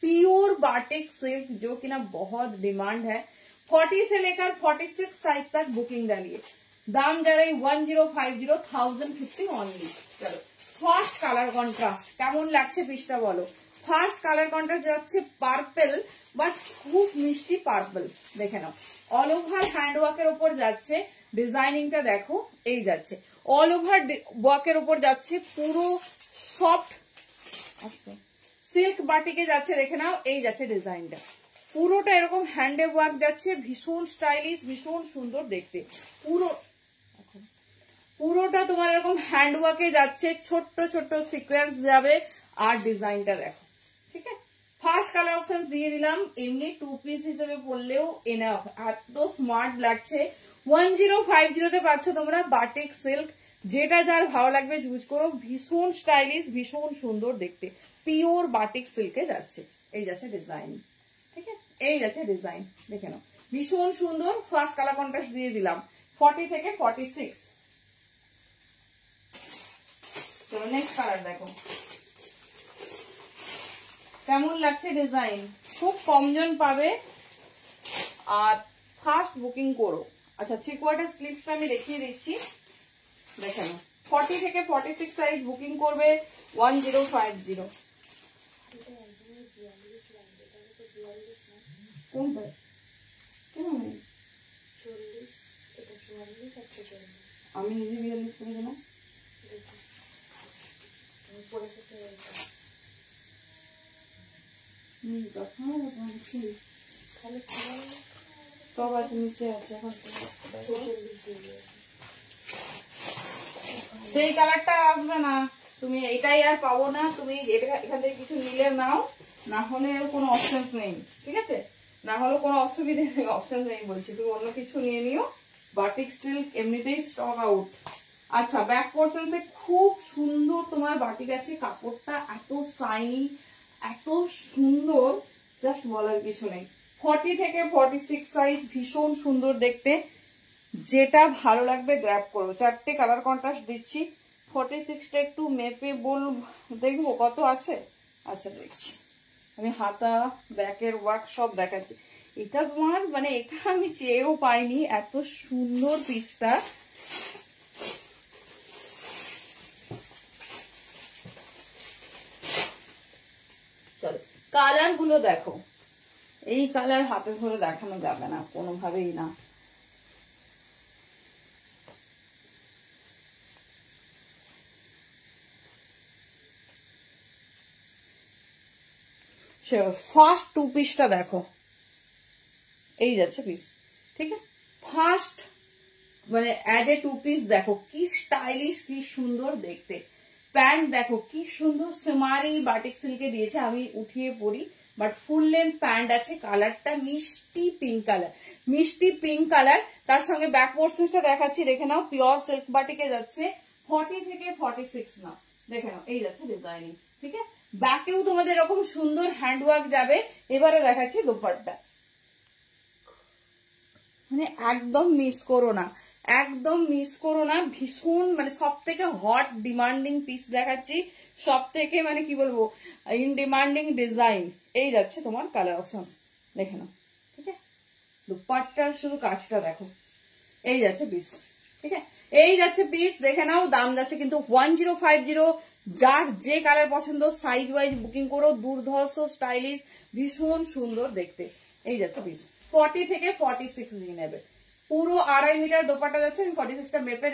प्योर बाटिक सिल्क जो कि ना बहुत डिमांड है। 40 से लेकर 46 साइज तक बुकिंग डालिए। दाम जा रही 1050 1050 ओनली। चलो ফার্স্ট কালার কন্ট্রাস্ট কেমন লাগছে পিসটা বলো। ফার্স্ট কালার কন্ট্রাস্ট যাচ্ছে পার্পল, বাট খুব মিষ্টি পার্পল। দেখে নাও অল ওভার হ্যান্ড ওয়ার্কের উপর যাচ্ছে। ডিজাইনিংটা দেখো, এই যাচ্ছে অল ওভার ওয়ার্কের উপর যাচ্ছে, পুরো সফট সিল্ক বাটিকে যাচ্ছে। দেখে নাও এই যাচ্ছে ডিজাইনটা, পুরোটা এরকম হ্যান্ডে ওয়ার্ক যাচ্ছে, ভীষণ স্টাইলিশ, ভীষণ সুন্দর দেখতে। পুরোটা তোমার এরকম হ্যান্ড ওয়ার্কে যাচ্ছে, ছোট্ট ছোট্ট সিকোয়েন্স যাবে। আর ডিজাইনটা দেখো, ঠিক আছে। ফার্স্ট কালার অপশন দিয়ে দিলাম, এমনি 2 পিস হিসেবে পরলেও এনাফ, এত স্মার্ট লাগছে। 1050 তে পাচ্ছ তোমরা বাটিক সিল্ক। যেটা যার ভালো লাগবে চুজ করো, ভীষণ স্টাইলিশ, ভীষণ সুন্দর দেখতে, পিওর বাটিক সিল্কে যাচ্ছে। এই যাচ্ছে ডিজাইন, ঠিক আছে, এই যাচ্ছে ডিজাইন দেখে নাও, ভীষণ সুন্দর। ফার্স্ট কালার কন্ট্রাস্ট দিয়ে দিলাম 40 থেকে 46। চলো নেক্সট কালার দেখো কেমন লাগছে ডিজাইন। খুব কমজন পাবে আর ফার্স্ট বুকিং করো। আচ্ছা 3/4 স্লিভসটা আমি দেখিয়ে দিচ্ছি, দেখে নাও। 40 থেকে 46 সাইজ বুকিং করবে 1050। কোনটা আমি নিজে 42 করে দিলাম। সব আছে নিচে আছে, এখন সেই কালারটা আসবে না, তুমি এটাই আর পাবো না। তুমি এখান থেকে কিছু নিলে নাও, না হলে কোনো অপশন নেই, ঠিক আছে, না হলে কোনো অসুবিধা নেই, অপশন নেই বলছি, তুমি অন্য কিছু নিয়ে নিও। বাটিক সিল্ক এমনিতেই স্টক আউট। আচ্ছা ব্যাক পোর্শনসে খুব সুন্দর তোমার বাটিক আছে, কাপড়টা এত শাইনি, এত সুন্দর, জাস্ট বলার কিছু নেই। 40 থেকে 46 সাইজ, ভীষণ সুন্দর দেখতে। যেটা ভালো লাগবে গ্র্যাব করো। 4টে কালার কন্ট্রাস্ট দিচ্ছি। 46টা একটু মেপে দেখবো কত আছে। আচ্ছা দেখছি, আমি হাতা ব্যাকের ওয়ার্ক সব দেখাচ্ছি। এটা তোমার মানে এটা আমি চেয়েও পাইনি, এত সুন্দর পিসটা। চলো কালার গুলো দেখো, এই কালার হাতে ধরে দেখানো যাবে না কোনোভাবেই না। ফার্স্ট টু পিসটা দেখো, এই যাচ্ছে পিস, ঠিক আছে। ফার্স্ট মানে অ্যাজ এ টু পিস দেখো কি স্টাইলিশ, কি সুন্দর দেখতে। প্যান্ট দেখো কি সুন্দর সেমারি বাটিক সিল্কে দিয়েছে, আমি উঠিয়ে পরি, বাট ফুল লেন্থ প্যান্ট আছে। কালারটা মিষ্টি পিঙ্ক কালার, মিষ্টি পিঙ্ক কালার। তার সঙ্গে ব্যাক পোর্শনটা দেখাচ্ছি, দেখে নাও। পিওর সিল্ক বাটিকে যাচ্ছে 40 থেকে 46 না, দেখে নাও এই যাচ্ছে ডিজাইনিং, ঠিক আছে। ব্যাকেও তোমাদের এরকম সুন্দর হ্যান্ডওয়ার্ক যাবে। এবারে দেখাচ্ছি দোপাট্টা, মানে একদম মিস করো না, একদম মিস করো না। ভীষণ মানে সব থেকে হট ডিমান্ডিং পিস দেখাচ্ছি, সব থেকে মানে কি বলবো ইন ডিমান্ডিং ডিজাইন। এই যাচ্ছে তোমার কালার অপশন, দেখে নাও, ঠিক আছে। দুপাট্টার শুধু কাজটা দেখো, এই যাচ্ছে পিস, ঠিক আছে। এই যাচ্ছে পিস, দেখে নাও। দাম যাচ্ছে কিন্তু 1050। যার যে কালার পছন্দ সাইজ ওয়াইজ বুকিং করো। দুর্ধর্ষ স্টাইলিশ, ভীষণ সুন্দর দেখতে। এই যাচ্ছে পিস, 40 থেকে 46 নিয়ে নেবে। পুরো 2.5 মিটার দোপাট্টা যাচ্ছে। আমি 46টা মেপে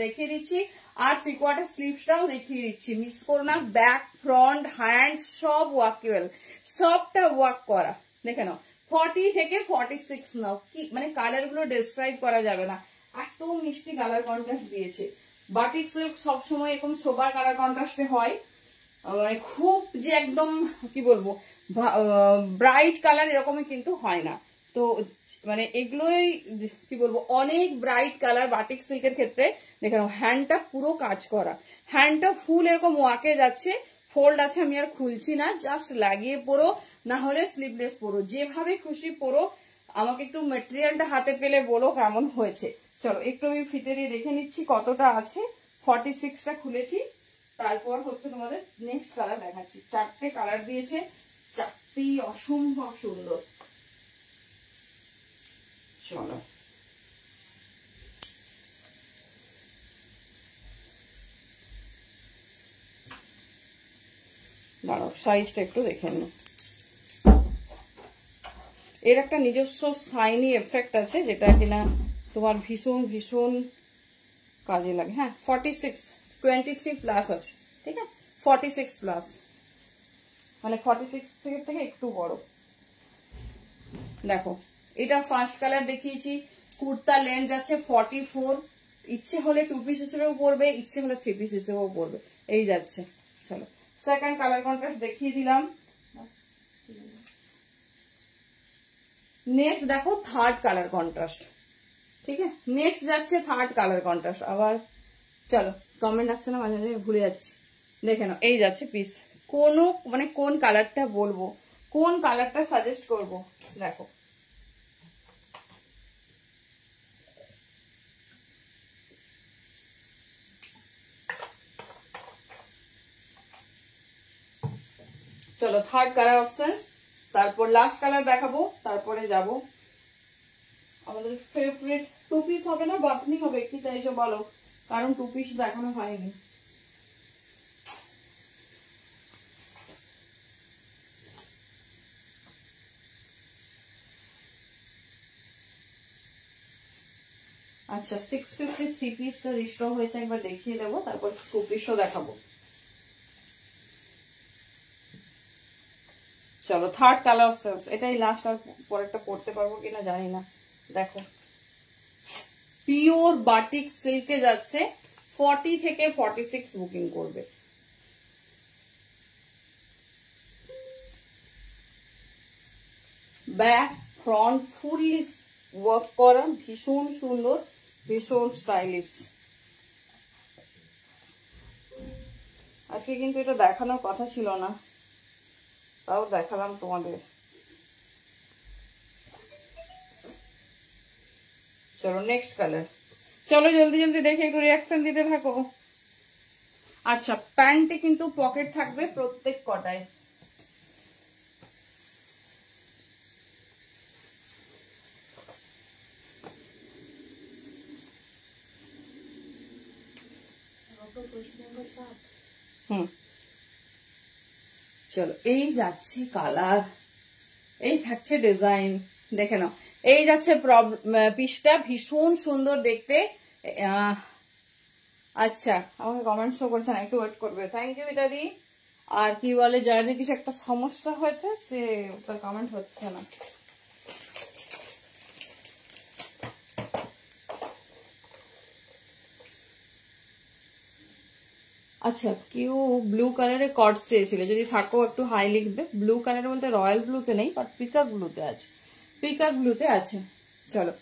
দেখিয়ে দিচ্ছি, আর 3/4 স্লিভসটাও দেখিয়ে দিচ্ছি, মিস করো না। ব্যাক ফ্রন্ট হ্যান্ড সব ওয়ার্কেবল, সবটা ওয়ার্ক করা, দেখে নাও। 40 থেকে 46 নাও, কি মানে কালার গুলো ডেসক্রাইব করা যাবে না, এত মিষ্টি কালার কন্ট্রাস্ট দিয়েছে। বাটিক সিল্ক সবসময় এরকম সোবার কালার কন্ট্রাস্টে হয়, মানে খুব যে একদম কি বলবো ব্রাইট কালার এরকমই কিন্তু হয় না। তো মানে এগুলোই কি বলবো অনেক ব্রাইট কালার বাটিক সিল্কের ক্ষেত্রে। দেখে নাও হ্যান্ডটা পুরো কাজ করা, হ্যান্ডটা ফুল এরকম ওয়াকে যাচ্ছে। ফোল্ড আছে, আমি আর খুলছি না, জাস্ট লাগিয়ে পরো, না হলে স্লিভলেস পরো, যেভাবে খুশি পরো। আমাকে একটু মেটেরিয়ালটা হাতে পেলে বলো কেমন হয়েছে। চলো একটু আমি ফিতে দিয়ে দেখে নিচ্ছি কতটা আছে। 46টা খুলেছি, তারপর হচ্ছে তোমাদের নেক্সট কালার দেখাচ্ছি। 4টে কালার দিয়েছে, 4টেই অসম্ভব সুন্দর। চলো দাঁড়াও সাইজটা একটু দেখে নিই। এর একটা নিজস্ব শাইনি এফেক্ট আছে, যেটা কিনা তোমার ভীষণ ভীষণ কাজে লাগে। হ্যাঁ 46, 23 প্লাস আছে, ঠিক আছে। 46 প্লাস মানে 46 থেকে একটু বড়। দেখো এটা ফার্স্ট কালার দেখিয়েছি, কুর্তা লেন্থ আছে 44। ইচ্ছে হলে 2 পিস হিসেবেও পরবে, ইচ্ছে হলে 3 পিস হিসেবেও পরবে, এই যাচ্ছে। চলো সেকেন্ড কালার কন্ট্রাস্ট দেখিয়ে দিলাম। নেক্সট দেখো থার্ড কালার কন্ট্রাস্ট, ঠিক আছে। নেক্সট যাচ্ছে থার্ড কালার কন্ট্রাস্ট। আবার চলো কমেন্ট আসছে না, মাঝে মাঝে ভুলে যাচ্ছি। দেখে নাও এই যাচ্ছে পিস। কোনো মানে কোন কালারটা বলবো, কোন কালারটা সাজেস্ট করবো, দেখো চলো থার্ড কালার অপশন, তারপর লাস্ট কালার দেখাবো, তারপরে যাব আমাদের ফেভারিট। 2 পিস হবে না বাথনি হবে, কি চাইছো বলো, কারণ 2 পিস দেখানো হয়নি। আচ্ছা 650 3 পিসটা রিস্টোর হয়েছে, একবার দেখিয়ে দেবো, তারপর 2 পিসও দেখাবো। চলো থার্ড কালার অপশন, এটাই লাস্ট, আর পরেরটা পড়তে পারবো কিনা জানি না। দেখো পিওর বাটিক সিল্কে যাচ্ছে, 40 থেকে 46 বুকিং করবে। ব্যাক ফ্রন্ট ফুললি ওয়ার্ক করা, ভীষণ সুন্দর, ভীষণ স্টাইলিশ। আজকে কিন্তু এটা দেখানোর কথা ছিল না, তাও দেখালাম তোমাদের। চলো নেক্সট কালার, চলো জলদি জলদি দেখে একটু রিয়াকশন দিতে থাকো। আচ্ছা প্যান্টে কিন্তু পকেট থাকবে প্রত্যেক কটায়, হুম, চলো এই যাচ্ছে কালার, এই থাকছে ডিজাইন, দেখে নাও। এই যাচ্ছে পিসটা, ভীষণ সুন্দর দেখতে। আচ্ছা, আমাকে কমেন্ট শো করছে না, একটু ওয়েট করবে। থ্যাংক ইউ ইত্যাদি। আর কি বলে, জার্নি কিছু একটা সমস্যা হয়েছে, সে তার কমেন্ট হচ্ছে না। আচ্ছা, কেউ ব্লু কালারে কর্ড চেয়েছিল, যদি থাকো একটু হাই লিখবে। ব্লু কালার বলতে রয়্যাল ব্লুতে নেই, বাট পিকক ব্লুতে আছে, পিকক ব্লুতে আছে। চলো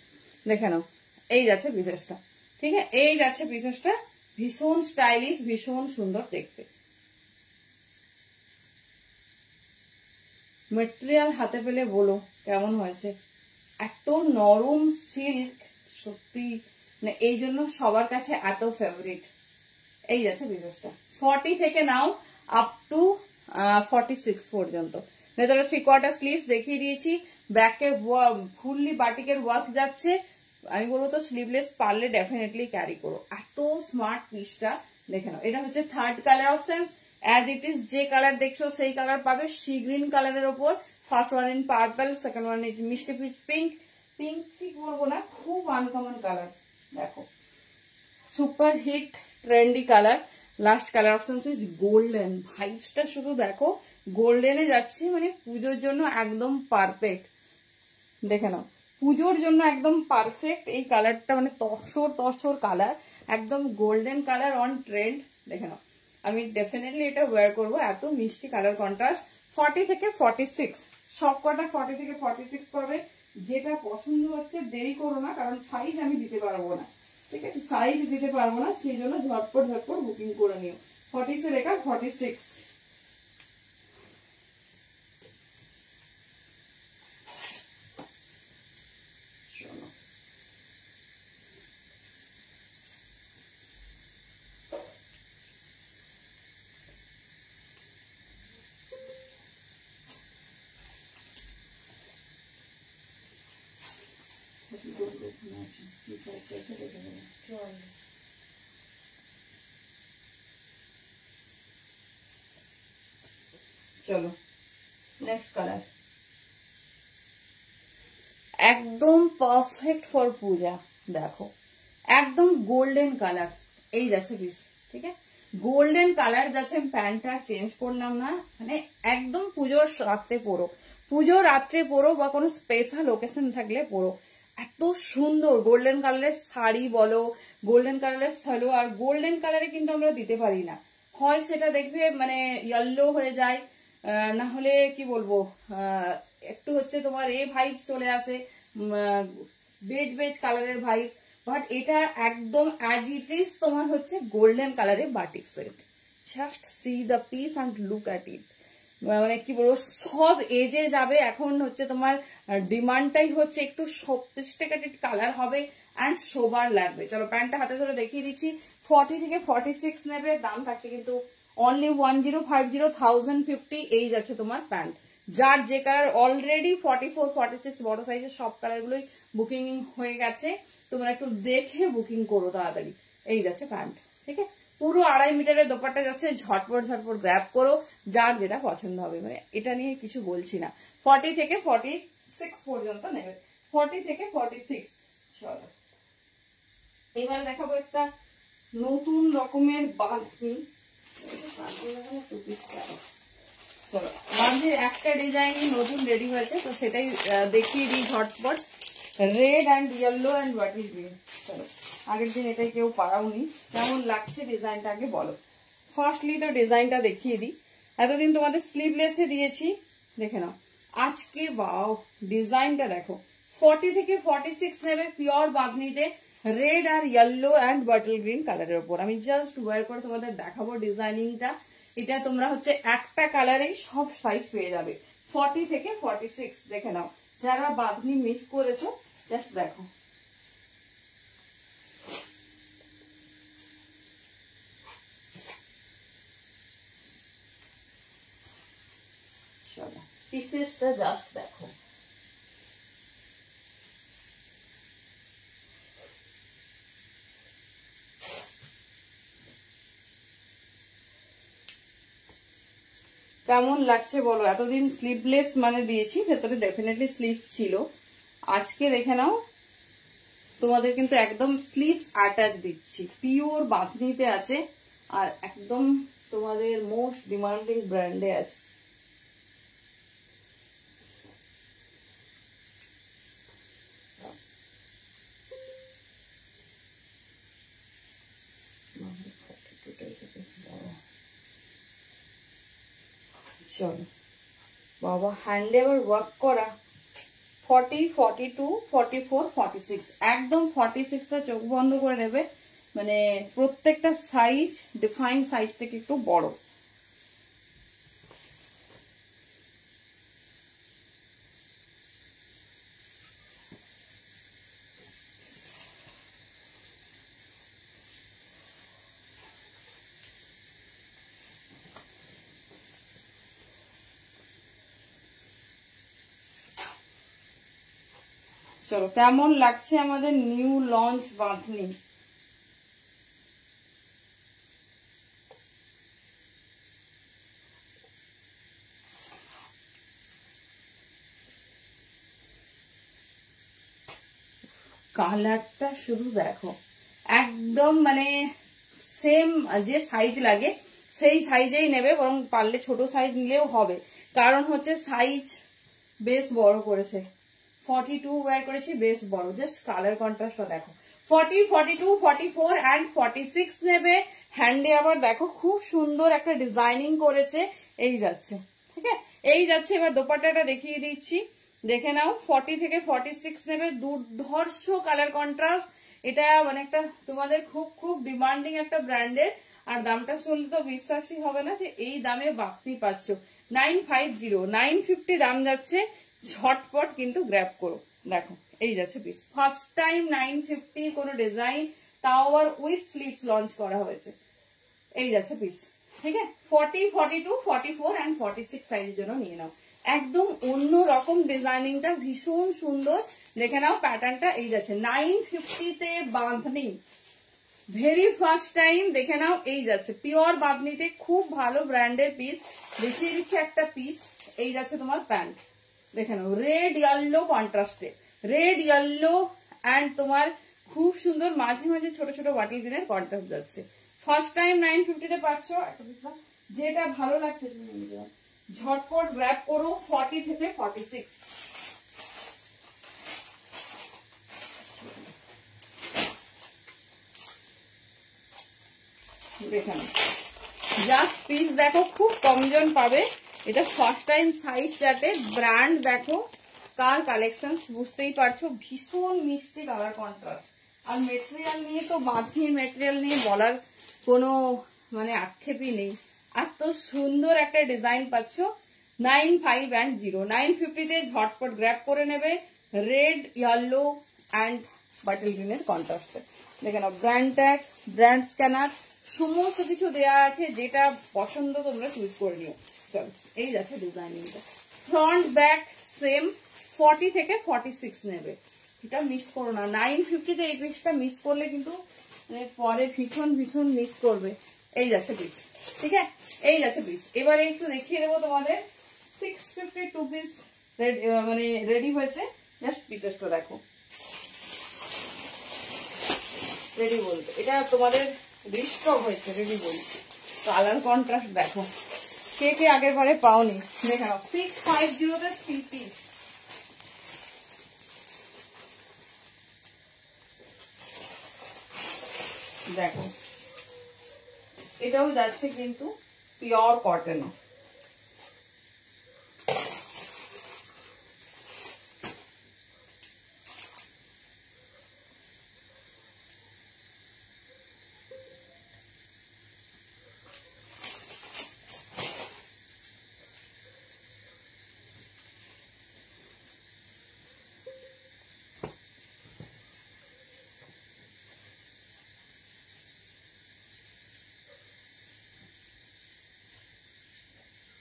দেখে নাও, এই যাচ্ছে পিসেসটা। ঠিক আছে, এই যাচ্ছে পিসেসটা, ভীষণ স্টাইলিশ, ভীষণ সুন্দর দেখতে। মেটেরিয়াল হাতে পেলে বলো কেমন হয়েছে। এত নরম সিল্ক, সত্যি মানে এই জন্য সবার কাছে এত ফেভারিট। এই যাচ্ছে পিসেসটা, 40 থেকে নাও আপ টু 46 পর্যন্ত। ভেতরে 3/4 স্লিভস দেখিয়ে দিয়েছি, ব্যাকে ফুললি বাটিকের ওয়ার্ক যাচ্ছে। আমি বলবো তো স্লিভলেস পারলে ডেফিনেটলি ক্যারি করো, এত স্মার্ট পিসটা। দেখে নাও, এটা হচ্ছে third colour option. As it is যে কালার দেখছো সেই কালার পাবে, সি গ্রিন কালারের ওপর। First one in purple, second one is মিষ্টি পিচ পিঙ্ক। পিঙ্ক ঠিক বলবো না, খুব আনকমন কালার। দেখো, super hit trendy colour. Last colour option is golden. ভাইবসটা শুধু দেখো, গোল্ডেনে যাচ্ছে, মানে পুজোর জন্য একদম পারফেক্ট। দেখে নাও, পুজোর জন্য একদম পারফেক্ট এই কালারটা, মানে তসর তসর কালার, একদম গোল্ডেন কালার অন ট্রেন্ড। দেখে নাও, আমি ডেফিনেটলি এটা ওয়্যার করবো, এত মিষ্টি কালার কন্ট্রাস্ট। 40 থেকে 46, সব কটা 40 থেকে 46 পাবে। যেটা পছন্দ হচ্ছে দেরি করো না, কারণ সাইজ আমি দিতে পারবো না। ঠিক আছে, সাইজ দিতে পারবো না, সেই জন্য ঝটপট ঝটপট বুকিং করে নিও। 40 से लेकर 46। চলো, চলো নেক্সট কালার, একদম পারফেক্ট ফর পূজা। দেখো, একদম গোল্ডেন কালার, এই যাচ্ছে পিস। ঠিক আছে, গোল্ডেন কালার যাচ্ছে। প্যান্টটা চেঞ্জ করলাম না, মানে একদম পুজোর রাত্রে পরো, পুজোর রাত্রে পরো বা কোনো স্পেশাল ওকেশন থাকলে পরো। এত সুন্দর গোল্ডেন কালারের শাড়ি বলো, গোল্ডেন কালারের সালোয়ার। গোল্ডেন কালারে কিন্তু আমরা দিতে পারি না, হয় সেটা দেখবে মানে ইয়েলো হয়ে যায়, না হলে কি বলবো একটু হচ্ছে তোমার এ ভাইবস চলে আসে, বেজ বেজ কালারের ভাইবস। বাট এটা একদম অ্যাজ ইট ইজ তোমার হচ্ছে গোল্ডেন কালারের batik silk. Just see the piece and look at it. মানে কি বলবো, সব এজে যাবে। এখন হচ্ছে তোমার ডিমান্ডটাই হচ্ছে একটু সফিস্টিকেটেড কালার হবে অ্যান্ড সোবার লাগবে। চলো প্যান্টটা হাতে ধরে দেখিয়ে দিচ্ছি। 40 থেকে 46 নেবে, দাম থাকছে কিন্তু অনলি 1050, 1050। এই যাচ্ছে তোমার প্যান্ট, যার যে কালার অলরেডি 44, 46 বড় সাইজের সব কালার গুলোই বুকিং হয়ে গেছে। তোমরা একটু দেখে বুকিং করো তাড়াতাড়ি। এই যাচ্ছে প্যান্ট। ঠিক আছে, পুরো 2.5 মিটারের দোপাট্টা যাচ্ছে, ঝটপট ঝটপট গ্র্যাব করো, যার যেটা পছন্দ হবে। মানে এটা নিয়ে কিছু বলছি না। 40 থেকে 46 পর্যন্ত নেবে, 40 থেকে 46। চলো এবার দেখাবো একটা নতুন রকমের বাঁধনি। চলো, বাঁধনির একটা ডিজাইন নতুন রেডি হয়েছে, তো সেটাই দেখিয়ে দিই ঝটপট। Red and yellow and batik green. চলো, আগের দিন এটাই কেউ পারাওনি, কেমন লাগছে ডিজাইনটা আগে বলো। ফার্স্টলি তো ডিজাইনটা দেখিয়ে দিই। এতদিন তোমাদের স্লিভলেসে দিয়েছি, দেখে নাও আজকে। বাও, ডিজাইনটা দেখো। 40 থেকে 46 নেবে, পিওর বাঁধনিতে, রেড আর ইয়েলো অ্যান্ড বাটল গ্রিন কালারের উপর। আমি জাস্ট ওয়্যার করে তোমাদের দেখাবো ডিজাইনিংটা। এটা তোমরা হচ্ছে একটা কালারেই সব সাইজ পেয়ে যাবে। 40 থেকে 46 দেখে নাও। যারা বাঁধনি মিস করেছো জাস্ট দেখো। চলো পিসেসটা জাস্ট দেখো। কেমন লাগছে বলো। এতদিন স্লিভলেস মানে দিয়েছি, ভেতরে ডেফিনেটলি স্লিভস ছিল, আজকে দেখে নাও তোমাদের কিন্তু একদম স্লিভস অ্যাটাচ দিচ্ছি, পিওর বাঁধনিতে আছে আর একদম তোমাদের মোস্ট ডিমান্ডিং ব্র্যান্ডে আছে। চলো বাবা, হ্যান্ডে আবার ওয়ার্ক করা। 40, 42, 44, 46, একদম 46টা চোখ বন্ধ করে নেবে, মানে প্রত্যেকটা সাইজ ডিফাইন সাইজ থেকে একটু বড়। চলো কেমন লাগছে আমাদের নিউ লঞ্চ বাঁধনি। কালারটা শুধু দেখো, একদম মানে সেম যে সাইজ লাগে সেই সাইজেই নেবে, বরং পারলে ছোট সাইজ নিলেও হবে, কারণ হচ্ছে সাইজ বেশ বড় করেছে। 42 ওয়্যার করেছি, বেশ বড়, জাস্ট কালার কন্ট্রাস্টটা দেখো। 40, 42, 44 অ্যান্ড 46 নেবে। হ্যান্ডে আবার দেখো খুব সুন্দর একটা ডিজাইনিং করেছে, এই যাচ্ছে, ঠিক আছে, এই যাচ্ছে। এবার দোপাট্টাটা দেখিয়ে দিচ্ছি, দেখে নাও। 40 থেকে 46 নেবে, দুর্ধর্ষ কালার কন্ট্রাস্ট। এটা মানে একটা তোমাদের খুব খুব ডিমান্ডিং একটা ব্র্যান্ডের, আর দামটা শুনলে তো বিশ্বাসই হবে না যে এই দামে বাড়তি পাচ্ছ। 950, 950 দাম যাচ্ছে, ঝটপট কিন্তু গ্র্যাব করো। দেখো এই যাচ্ছে পিস, ফার্স্ট টাইম 950 কোনো ডিজাইন, তাও আবার উইথ স্লিভস লঞ্চ করা হয়েছে, এই যাচ্ছে পিস, ঠিক আছে। 40, 42, 44 অ্যান্ড 46 সাইজের জন্য নিয়ে নাও। একদম অন্য রকম ডিজাইনিংটা ভীষণ সুন্দর, দেখে নাও প্যাটার্নটা, এই যাচ্ছে 950 তে বাঁধনি, ভেরি ফার্স্ট টাইম, দেখে নাও এই যাচ্ছে পিওর বাঁধনিতে, খুব ভালো ব্র্যান্ডের পিস। দেখিয়ে দিচ্ছে একটা পিস, এই যাচ্ছে তোমার প্যান্ট, দেখে নাও রেড ইয়েলো কন্ট্রাস্টে, রেড ইয়েলো অ্যান্ড তোমার খুব সুন্দর মাঝে মাঝে ছোট ছোট বাটল গ্রিনের কন্ট্রাস্ট যাচ্ছে। ফার্স্ট টাইম 950 তে পাচ্ছ, যেটা ভালো লাগছে ঝটপট গ্র্যাব করো। 40 থেকে 46 দেখে নাও, জাস্ট পিস দেখো, খুব কমজন পাবে। এটা ফার্স্ট টাইম সাইজ চার্টে, ব্র্যান্ড দেখো, কার কালেকশন বুঝতেই পারছো, ভীষণ মিষ্টি কালার কন্ট্রাস্ট। আর মেটেরিয়াল নিয়ে তো, বাঁধনির মেটেরিয়াল নিয়ে বলার কোনো মানে আক্ষেপই নেই, এত সুন্দর একটা ডিজাইন পাচ্ছ। 95 and 0, 950 তে ঝটপট গ্র্যাব করে নেবে, রেড ইয়েলো অ্যান্ড বাটল গ্রিনের কন্ট্রাস্টে। দেখে নাও ব্র্যান্ড ট্যাগ, ব্র্যান্ড স্ক্যানার, সমস্ত কিছু দেওয়া আছে, যেটা পছন্দ তোমরা চুজ করে নিও। চলো এই যাচ্ছে ডিজাইনিংটা, ফ্রন্ট ব্যাক সেম। 40 থেকে 46 নেবে, এটা মিস করো না। 950 তে এই পিসটা মিস করলে কিন্তু পরে ভীষণ ভীষণ মিস করবে। এই যাচ্ছে পিস, ঠিক আছে, এই যাচ্ছে পিস। এবারে একটু দেখিয়ে দেবো তোমাদের 652 পিস মানে রেডি হয়েছে, জাস্ট পিসেসটা দেখো। রেডি বলতে এটা তোমাদের রিস্টক হয়েছে, রেডি বলছি। কালার কন্ট্রাস্ট দেখো, কে কে আগের বারে পাওনি, দেখে নাও। 650 তে 3 পিস, দেখো এটাও যাচ্ছে কিন্তু পিওর কটন।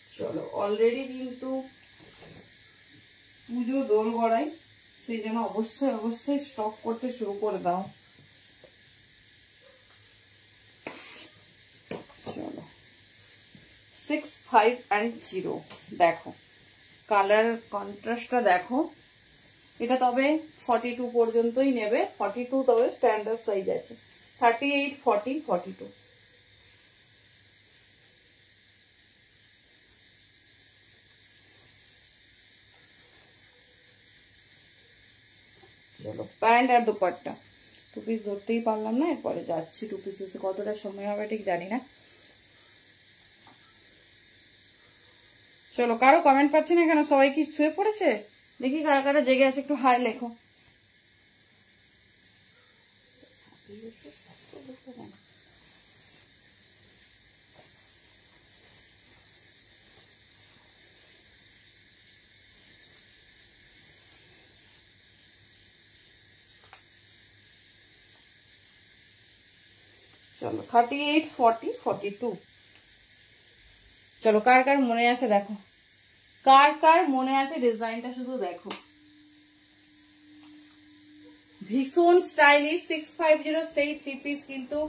চলো অলরেডি কিন্তু পুজো দোল গড়াই, সেই জন্য অবশ্যই অবশ্যই স্টক করতে শুরু করে দাও। চলো 6510 দেখো কালার কন্ট্রাস্টটা দেখো। এটা তবে 42 পর্যন্তই নেবে, 42 তবে স্ট্যান্ডার্ড সাইজ আছে, 38, 40, 42। চলো প্যান্ট আর দুপাট্টা। 2 পিস ধরতেই পারলাম না, এরপরে যাচ্ছি 2 পিস এসে কতটা সময় হবে ঠিক জানি না। চলো কারো কমেন্ট পাচ্ছি না কেন, সবাই কি শুয়ে পড়েছে? দেখি কারা কারা জেগে আছে, একটু হাই লেখো। চলো 38, 40, 42। চলো কার কার মনে আছে দেখো, কার কার মনে আছে ডিজাইনটা শুধু দেখো, ভীষণ স্টাইলিশ। 650 সেই 3 পিস কিন্তু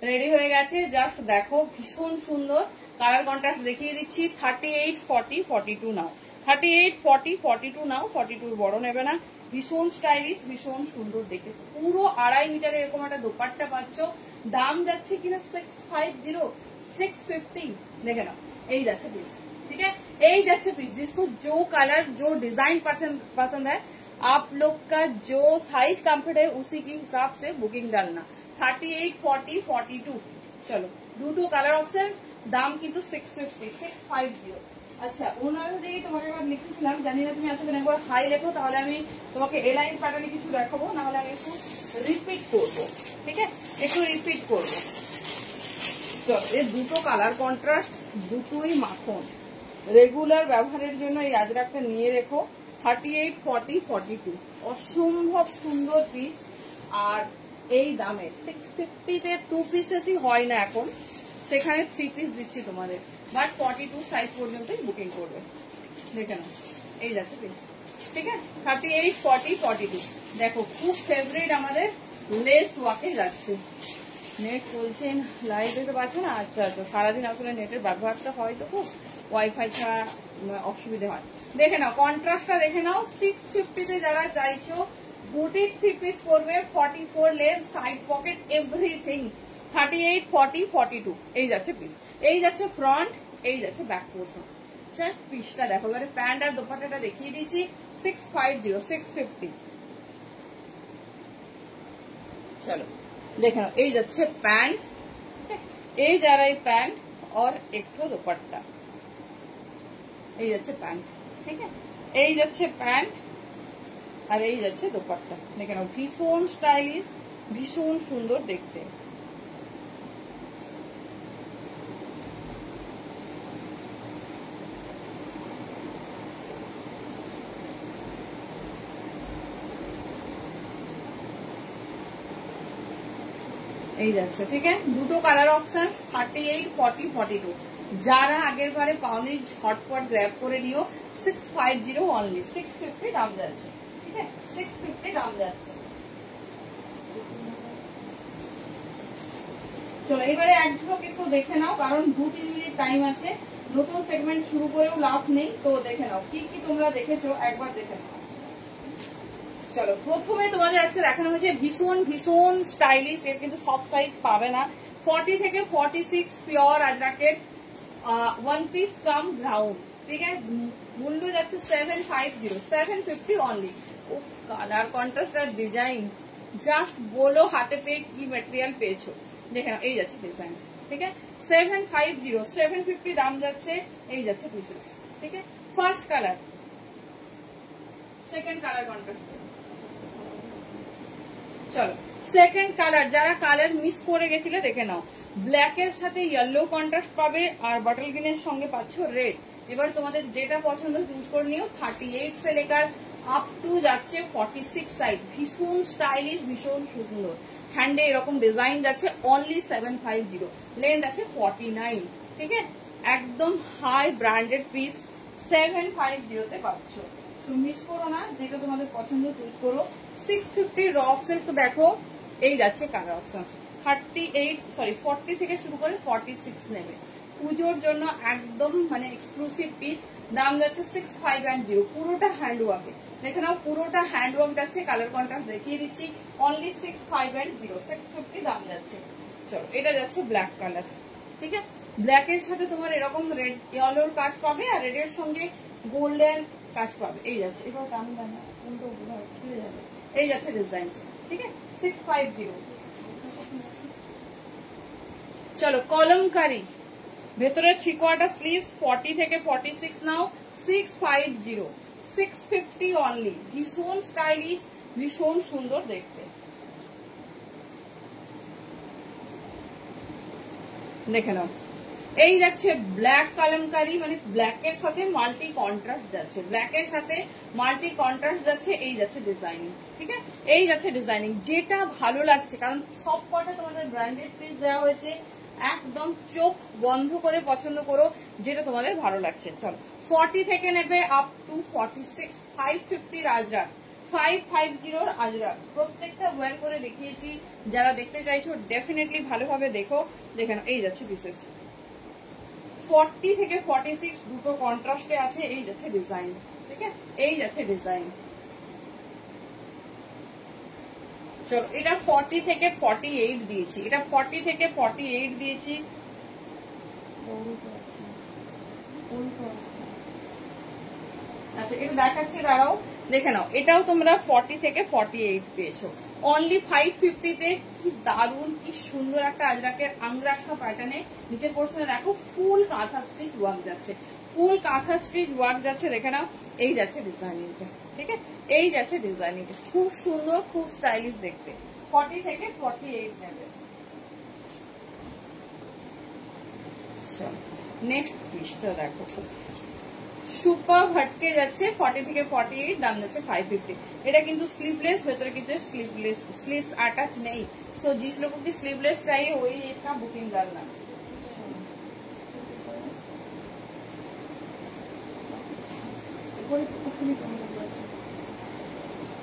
রেডি হয়ে গেছে, জাস্ট দেখো ভীষণ সুন্দর। কালার কন্ট্রাস্ট দেখিয়ে দিচ্ছি। 38, 40, 42 নাও, 38, 40, 42 নাও, 42 বড় নেবে না। ভীষণ স্টাইলিশ, ভীষণ সুন্দর দেখে, পুরো 2.5 মিটারে এরকম একটা দোপাট্টা পাচ্ছ। দাম যাচ্ছে কিনা 650, 650 দেখে নাও। এই যাচ্ছে পিস, ठीक है, यही जाच्छे पीस। जिसको जो कलर जो डिजाइन पसंद है, आप लोग का जो साइज कंफर्ट है उसी के हिसाब से बुकिंग डालना। 38, 40, 42। चलो দুটো কালার অপশন, দাম কিন্তু 650, 650। আচ্ছা ওনার দিকে তোমাকে একবার লিখেছিলাম, জানি না তুমি আসলে একবার হাই লেখো, তাহলে আমি তোমাকে এলাইন প্যাটার্নে কিছু দেখাবো, না হলে আমি একটু রিপিট করবো, ঠিক আছে, একটু রিপিট করবো। তো এই দুটো কালার কন্ট্রাস্ট, দুটোই মাখন, রেগুলার ব্যবহারের জন্য এই আজরাকটা নিয়ে রেখো। 38, 40, 42 অসম্ভব সুন্দর পিস। আর এই দামে 650-তে 2 পিসেসই হয় না এখন, সেখানে 3 পিস দিচ্ছি তোমাদের, বাট 42 সাইজ পর্যন্তই বুকিং করবে। দেখে নাও এই যাচ্ছে পিস, ঠিক আছে। 38, 40, 42 দেখো খুব ফেভারিট আমাদের লেস ওয়াকে যাচ্ছে। নেট চলছেন, লাইভ দেখতে পাচ্ছ না? আচ্ছা আচ্ছা, সারাদিন আসলে নেটের ব্যবহারটা হয় তো খুব, ওয়াইফাই ছাড়া অসুবিধে হয়। দেখে নাও কন্ট্রাস্টটা দেখে নাও। 650-তে যারা চাইছো বুটিক 3 পিস করবে, 44 লেস, সাইড পকেট, এভরিথিং। 38, 40, 42 এই যাচ্ছে পিস, এই যাচ্ছে ফ্রন্ট, এই যাচ্ছে ব্যাক পোর্শন। জাস্ট পিসটা দেখো। এবারে প্যান্ট আর দোপাট্টাটা দেখিয়ে দিচ্ছি। 650, 650। চলো দেখে নাও, এই যাচ্ছে প্যান্ট, এই যারা এই প্যান্ট और একটু দোপাট্টা, এই যাচ্ছে প্যান্ট, ঠিক আছে, এই যাচ্ছে প্যান্ট আর এই যাচ্ছে দোপাট্টা। দেখে নাও ভীষণ স্টাইলিশ, ভীষণ সুন্দর দেখতে। এই যাচ্ছে, ঠিক আছে, দুটো কালার অপশন। 38, 40, 42 যারা আগের বারে পাওনি ঝটপট গ্র্যাব করে নিও। 650 অনলি, 650 দাম যাচ্ছে, ঠিক আছে, 650 দাম যাচ্ছে। চলো এবারে এক ঝলক একটু দেখে নাও, কারণ 2-3 মিনিট টাইম আছে, নতুন সেগমেন্ট শুরু করেও লাভ নেই। তো দেখে নাও কি কি তোমরা দেখেছো, একবার দেখে নাও। চলো প্রথমে তোমাদের আজকে দেখানো হয়েছে ভীষণ ভীষণ স্টাইলিশ, এর কিন্তু সব সাইজ পাবে না। 40 থেকে 46 পিওর আজরাকের 1 পিস কাম ব্রাউন, ঠিক আছে, মূল্য যাচ্ছে 750, 750 অনলি। ও কালার কন্ট্রাস্ট আর ডিজাইন জাস্ট বলো হাতে পেয়ে কি ম্যাটেরিয়াল পেয়েছো। দেখে নাও এই যাচ্ছে ডিজাইন, ঠিক আছে, 750, 750 দাম যাচ্ছে। এই যাচ্ছে পিসেস, ঠিক আছে। First colour, second colour contrast. চলো সেকেন্ড কালার, যারা কালার মিস করে গেছিলে দেখে নাও, ব্ল্যাক এর সাথে ইয়েলো কন্ট্রাস্ট পাবে আর বটল গ্রিনের সঙ্গে পাচ্ছ রেড। এবার তোমাদের যেটা পছন্দ চুজ করে নিও। 38 से लेकर আপ টু যাচ্ছে 46 সাইজ, ভীষণ স্টাইলিশ, ভীষণ সুন্দর। হ্যান্ডে এরকম ডিজাইন যাচ্ছে, অনলি 750, লেন্থ আছে 49, ঠিক আছে, একদম হাই ব্র্যান্ডেড পিস 750-তে পাচ্ছ। মিস করো না, যেটা তোমাদের পছন্দ চুজ করো। 650 র সিল্ক দেখো, এই যাচ্ছে কালার অপশন। 40 থেকে শুরু করে 46 নেবে, পুজোর জন্য একদম মানে এক্সক্লুসিভ পিস। দাম যাচ্ছে 6510, পুরোটা হ্যান্ডওয়ার্কে। দেখে নাও পুরোটা হ্যান্ডওয়ার্ক যাচ্ছে, কালার কন্ট্রাস্ট দেখিয়ে দিচ্ছি। অনলি 6510, 650 দাম যাচ্ছে। চলো এটা যাচ্ছে ব্ল্যাক কালার, ঠিক আছে। ব্ল্যাকের সাথে তোমার এরকম রেড ইয়েলোর কাজ পাবে, আর রেডের সঙ্গে গোল্ডেন কাজ পাবে। এই যাচ্ছে, এবার দাম জানা খুলে যাবে। এই যাচ্ছে ডিজাইন, ঠিক আছে, 650। চলো কলমকারি, ভেতরে 3/4 স্লিভস, 40 থেকে 46 নাও, 650, 650 অনলি। ভীষণ স্টাইলিশ, ভীষণ সুন্দর দেখতে। দেখে নাও, এই যাচ্ছে ব্ল্যাক কালামকারি, মানে ব্ল্যাকের সাথে মাল্টি কন্ট্রাস্ট যাচ্ছে, ব্ল্যাকের সাথে মাল্টি কন্ট্রাস্ট যাচ্ছে। এই যাচ্ছে ডিজাইনিং, ঠিক আছে, এই যাচ্ছে ডিজাইনিং। যেটা ভালো লাগছে, কারণ সব কটা তোমাদের ব্র্যান্ডেড পিস দেওয়া হয়েছে, একদম চোখ বন্ধ করে পছন্দ করো যেটা তোমাদের ভালো লাগছে। চলো 40 থেকে নেবে আপ টু 46, 550 আজরাক, 550 আজরাক। প্রত্যেকটা ওয়্যার করে দেখিয়েছি, যারা দেখতে চাইছো ডেফিনেটলি ভালোভাবে দেখো। দেখেন এই যাচ্ছে পিসেস, 40 থেকে 46 দুটো কন্ট্রাস্টে আছে। এই যাচ্ছে ডিজাইন, ঠিক আছে, এই যাচ্ছে ডিজাইন। চলো এটা 40 থেকে 48 দিয়েছি, এটা 40 থেকে 48 দিয়েছি। আচ্ছা এটা দেখাচ্ছি, দাঁড়াও দেখে নাও। এটাও তোমরা 40 থেকে 48 পেয়েছো। অনলি 550 তে কি দারুণ, কি সুন্দর একটা আজরাকের আংরাক্ষা প্যাটার্নে। নিচের পোর্শনে দেখো ফুল কাঁথা স্টিচ ওয়ার্ক যাচ্ছে, ফুল কাঁথা স্টিচ ওয়ার্ক যাচ্ছে। দেখে নাও এই যাচ্ছে ডিজাইনিংটা, ঠিক আছে, এই যাচ্ছে ডিজাইনিংটা। খুব সুন্দর, খুব স্টাইলিশ দেখতে। 40 থেকে 48 নেবে। নেক্সট পিসটা দেখো, সুপার হটকে যাচ্ছে, 40 থেকে 48 দাম যাচ্ছে 550। এটা কিন্তু स्लीवलेस, ভেতরে কিন্তু स्लीवलेस, स्लीव्स अटैच नहीं। सो जिस लोगों की स्लीवलेस चाहिए वही इसका बुकिंग डालना।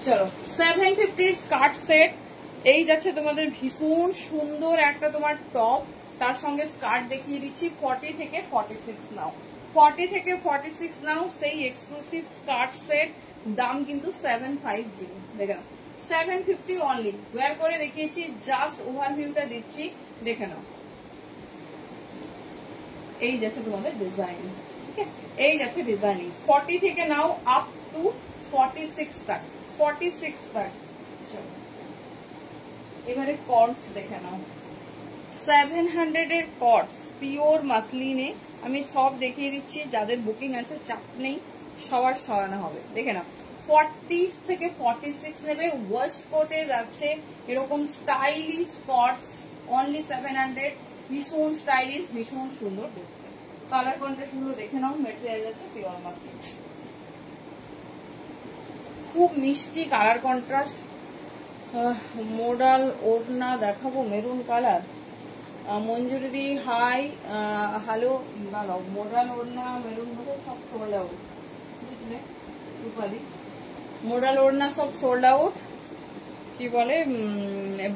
চলো 750 স্কার্ট সেট। এই যাচ্ছে তোমাদের ভীষণ সুন্দর একটা তোমার টপ, তার সঙ্গে স্কার্ট দেখিয়ে দিচ্ছি। 40 থেকে 46 নাও, 40 থেকে 46 নাও, সেই এক্সক্লুসিভ স্কার্ট সেট। দাম কিন্তু 750, দেখে নাও 750 অনলি। ওয়্যার করে দেখিয়েছি, জাস্ট ওভারভিউটা দিচ্ছি, দেখে নাও। এই যাচ্ছে তোমাদের ডিজাইন, ঠিক আছে, এই যাচ্ছে ডিজাইনিং। 40 থেকে নাও আপ টু 46 तक, 46 तक। এবারে কর্ডস দেখে নাও, 700 এর কর্ডস, পিওর মাসলিনে। আমি সব দেখিয়ে দিচ্ছি, যাদের বুকিং আছে চাপ নেই, সবার সরানো হবে। দেখে নাও 40 থেকে 46 নেবে। ওয়েস্ট কোটে যাচ্ছে এরকম স্টাইলিশ কর্ডস, অনলি 700। ভীষণ স্টাইলিশ, ভীষণ সুন্দর দেখতে। কালার কন্ট্রাস্ট গুলো দেখে নাও। মেটেরিয়াল যাচ্ছে পিওর মাসলিন, খুব মিষ্টি কালার কন্ট্রাস্ট। মডাল ওড়না দেখাবো, মেরুন কালার। মঞ্জুরি হাই, হ্যালো, দাঁড়াও। মডাল ওড়না মেরুন হলে সব সোল্ড আউট, বুঝলে রূপালি। মডাল ওড়না সব সোল্ড আউট। কি বলে,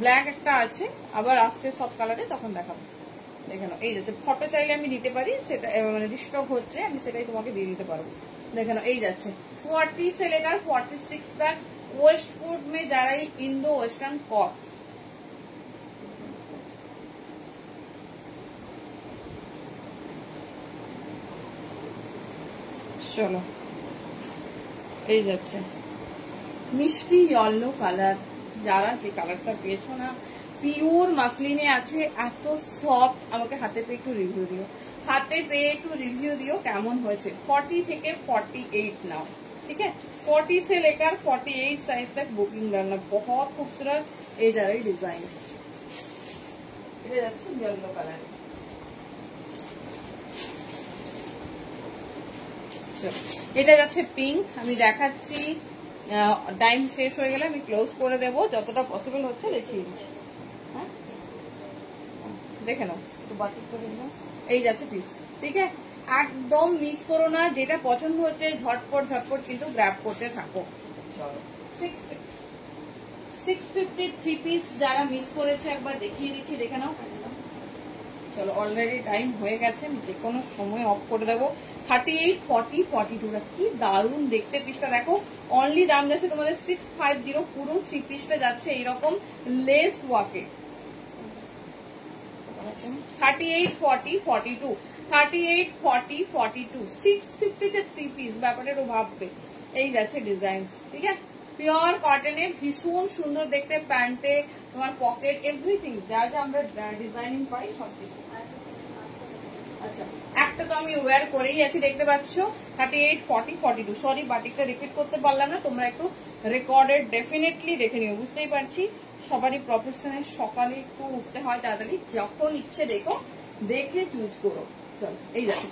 ব্ল্যাক একটা আছে, আবার আসছে সব কালারে, তখন দেখাবো। দেখে নাও এই যাচ্ছে। ফটো চাইলে আমি দিতে পারি, সেটা মানে রিস্টক হচ্ছে, আমি সেটাই তোমাকে দিয়ে দিতে পারবো। দেখে নাও এই যাচ্ছে 40 से लेकर 46 तक। वेस्ट कोट में जा रही इंडो वेस्टर्न कॉट। চলো এই যাচ্ছে মিষ্টি ইয়েলো কালার। যারা যে কালারটা পেয়েছো না, পিওর মাসলিনে আছে, এত সফট। আমাকে হাতে পেয়ে একটু রিভিউ দিও, হাতে পেয়ে একটু রিভিউ দিও কেমন হয়েছে। 40 থেকে 48 नाउ, ठीक है, 40 से लेकर 48 साइज तक बुकिंग डालना। बहुत खूबसूरत ये जा रही डिजाइन। এটা যাচ্ছে ইয়েলো কালার। এটা যাচ্ছে পিঙ্ক। আমি দেখাচ্ছি, টাইম শেষ হয়ে গেলে আমি ক্লোজ করে দেবো, যতটা পসিবল হচ্ছে দেখিয়ে দিচ্ছি। হ্যাঁ দেখে নাও, একটু বাকি করে দিলাম। এই যাচ্ছে পিস, ঠিক আছে, একদম মিস করো না। যেটা পছন্দ হচ্ছে ঝটপট ঝটপট কিন্তু গ্র্যাব করতে থাকো। 650 3 পিস যারা মিস করেছে একবার দেখিয়ে দিচ্ছি, দেখে নাও। চলো অলরেডি টাইম হয়ে গেছে, আমি যে কোনো সময় অফ করে দেবো। 38, 40, 42 কি দারুণ দেখতে পিসটা দেখো। অনলি দাম যাচ্ছে তোমাদের 650, পুরো 3 পিসটা যাচ্ছে এইরকম লেস ওয়াকে। 38, 40, 42, 38, 40, 42, 650 তে 3 পিস, ব্যাপারটাও ভাববে। এই যাচ্ছে ডিজাইন, ঠিক আছে, পিওর কটনে, ভীষণ সুন্দর দেখতে, প্যান্টে তোমার পকেট এভরিথিং যা যা আমরা ডিজাইনিং পাই সবকিছু। আচ্ছা, একটা তো আমি ওয়্যার করেই আছি দেখতে পাচ্ছ। 38, 40, 42, সরি বাটিকটা রিপিট করতে পারলাম না, তোমরা একটু রেকর্ডেড ডেফিনেটলি দেখে নিও। বুঝতেই পারছি সবারই প্রফেশনাল, সকালে একটু উঠতে হয় তাড়াতাড়ি, যখন ইচ্ছে দেখো, দেখে চুজ করো। চলো এই যাচ্ছে,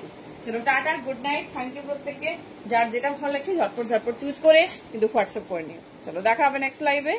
চলো টাটা, গুড নাইট, থ্যাংক ইউ প্রত্যেককে। যার যেটা ভালো লাগছে ঝটপট ঝটপট চুজ করে কিন্তু হোয়াটসঅ্যাপ করে নিও। চলো দেখা হবে নেক্সট লাইভে।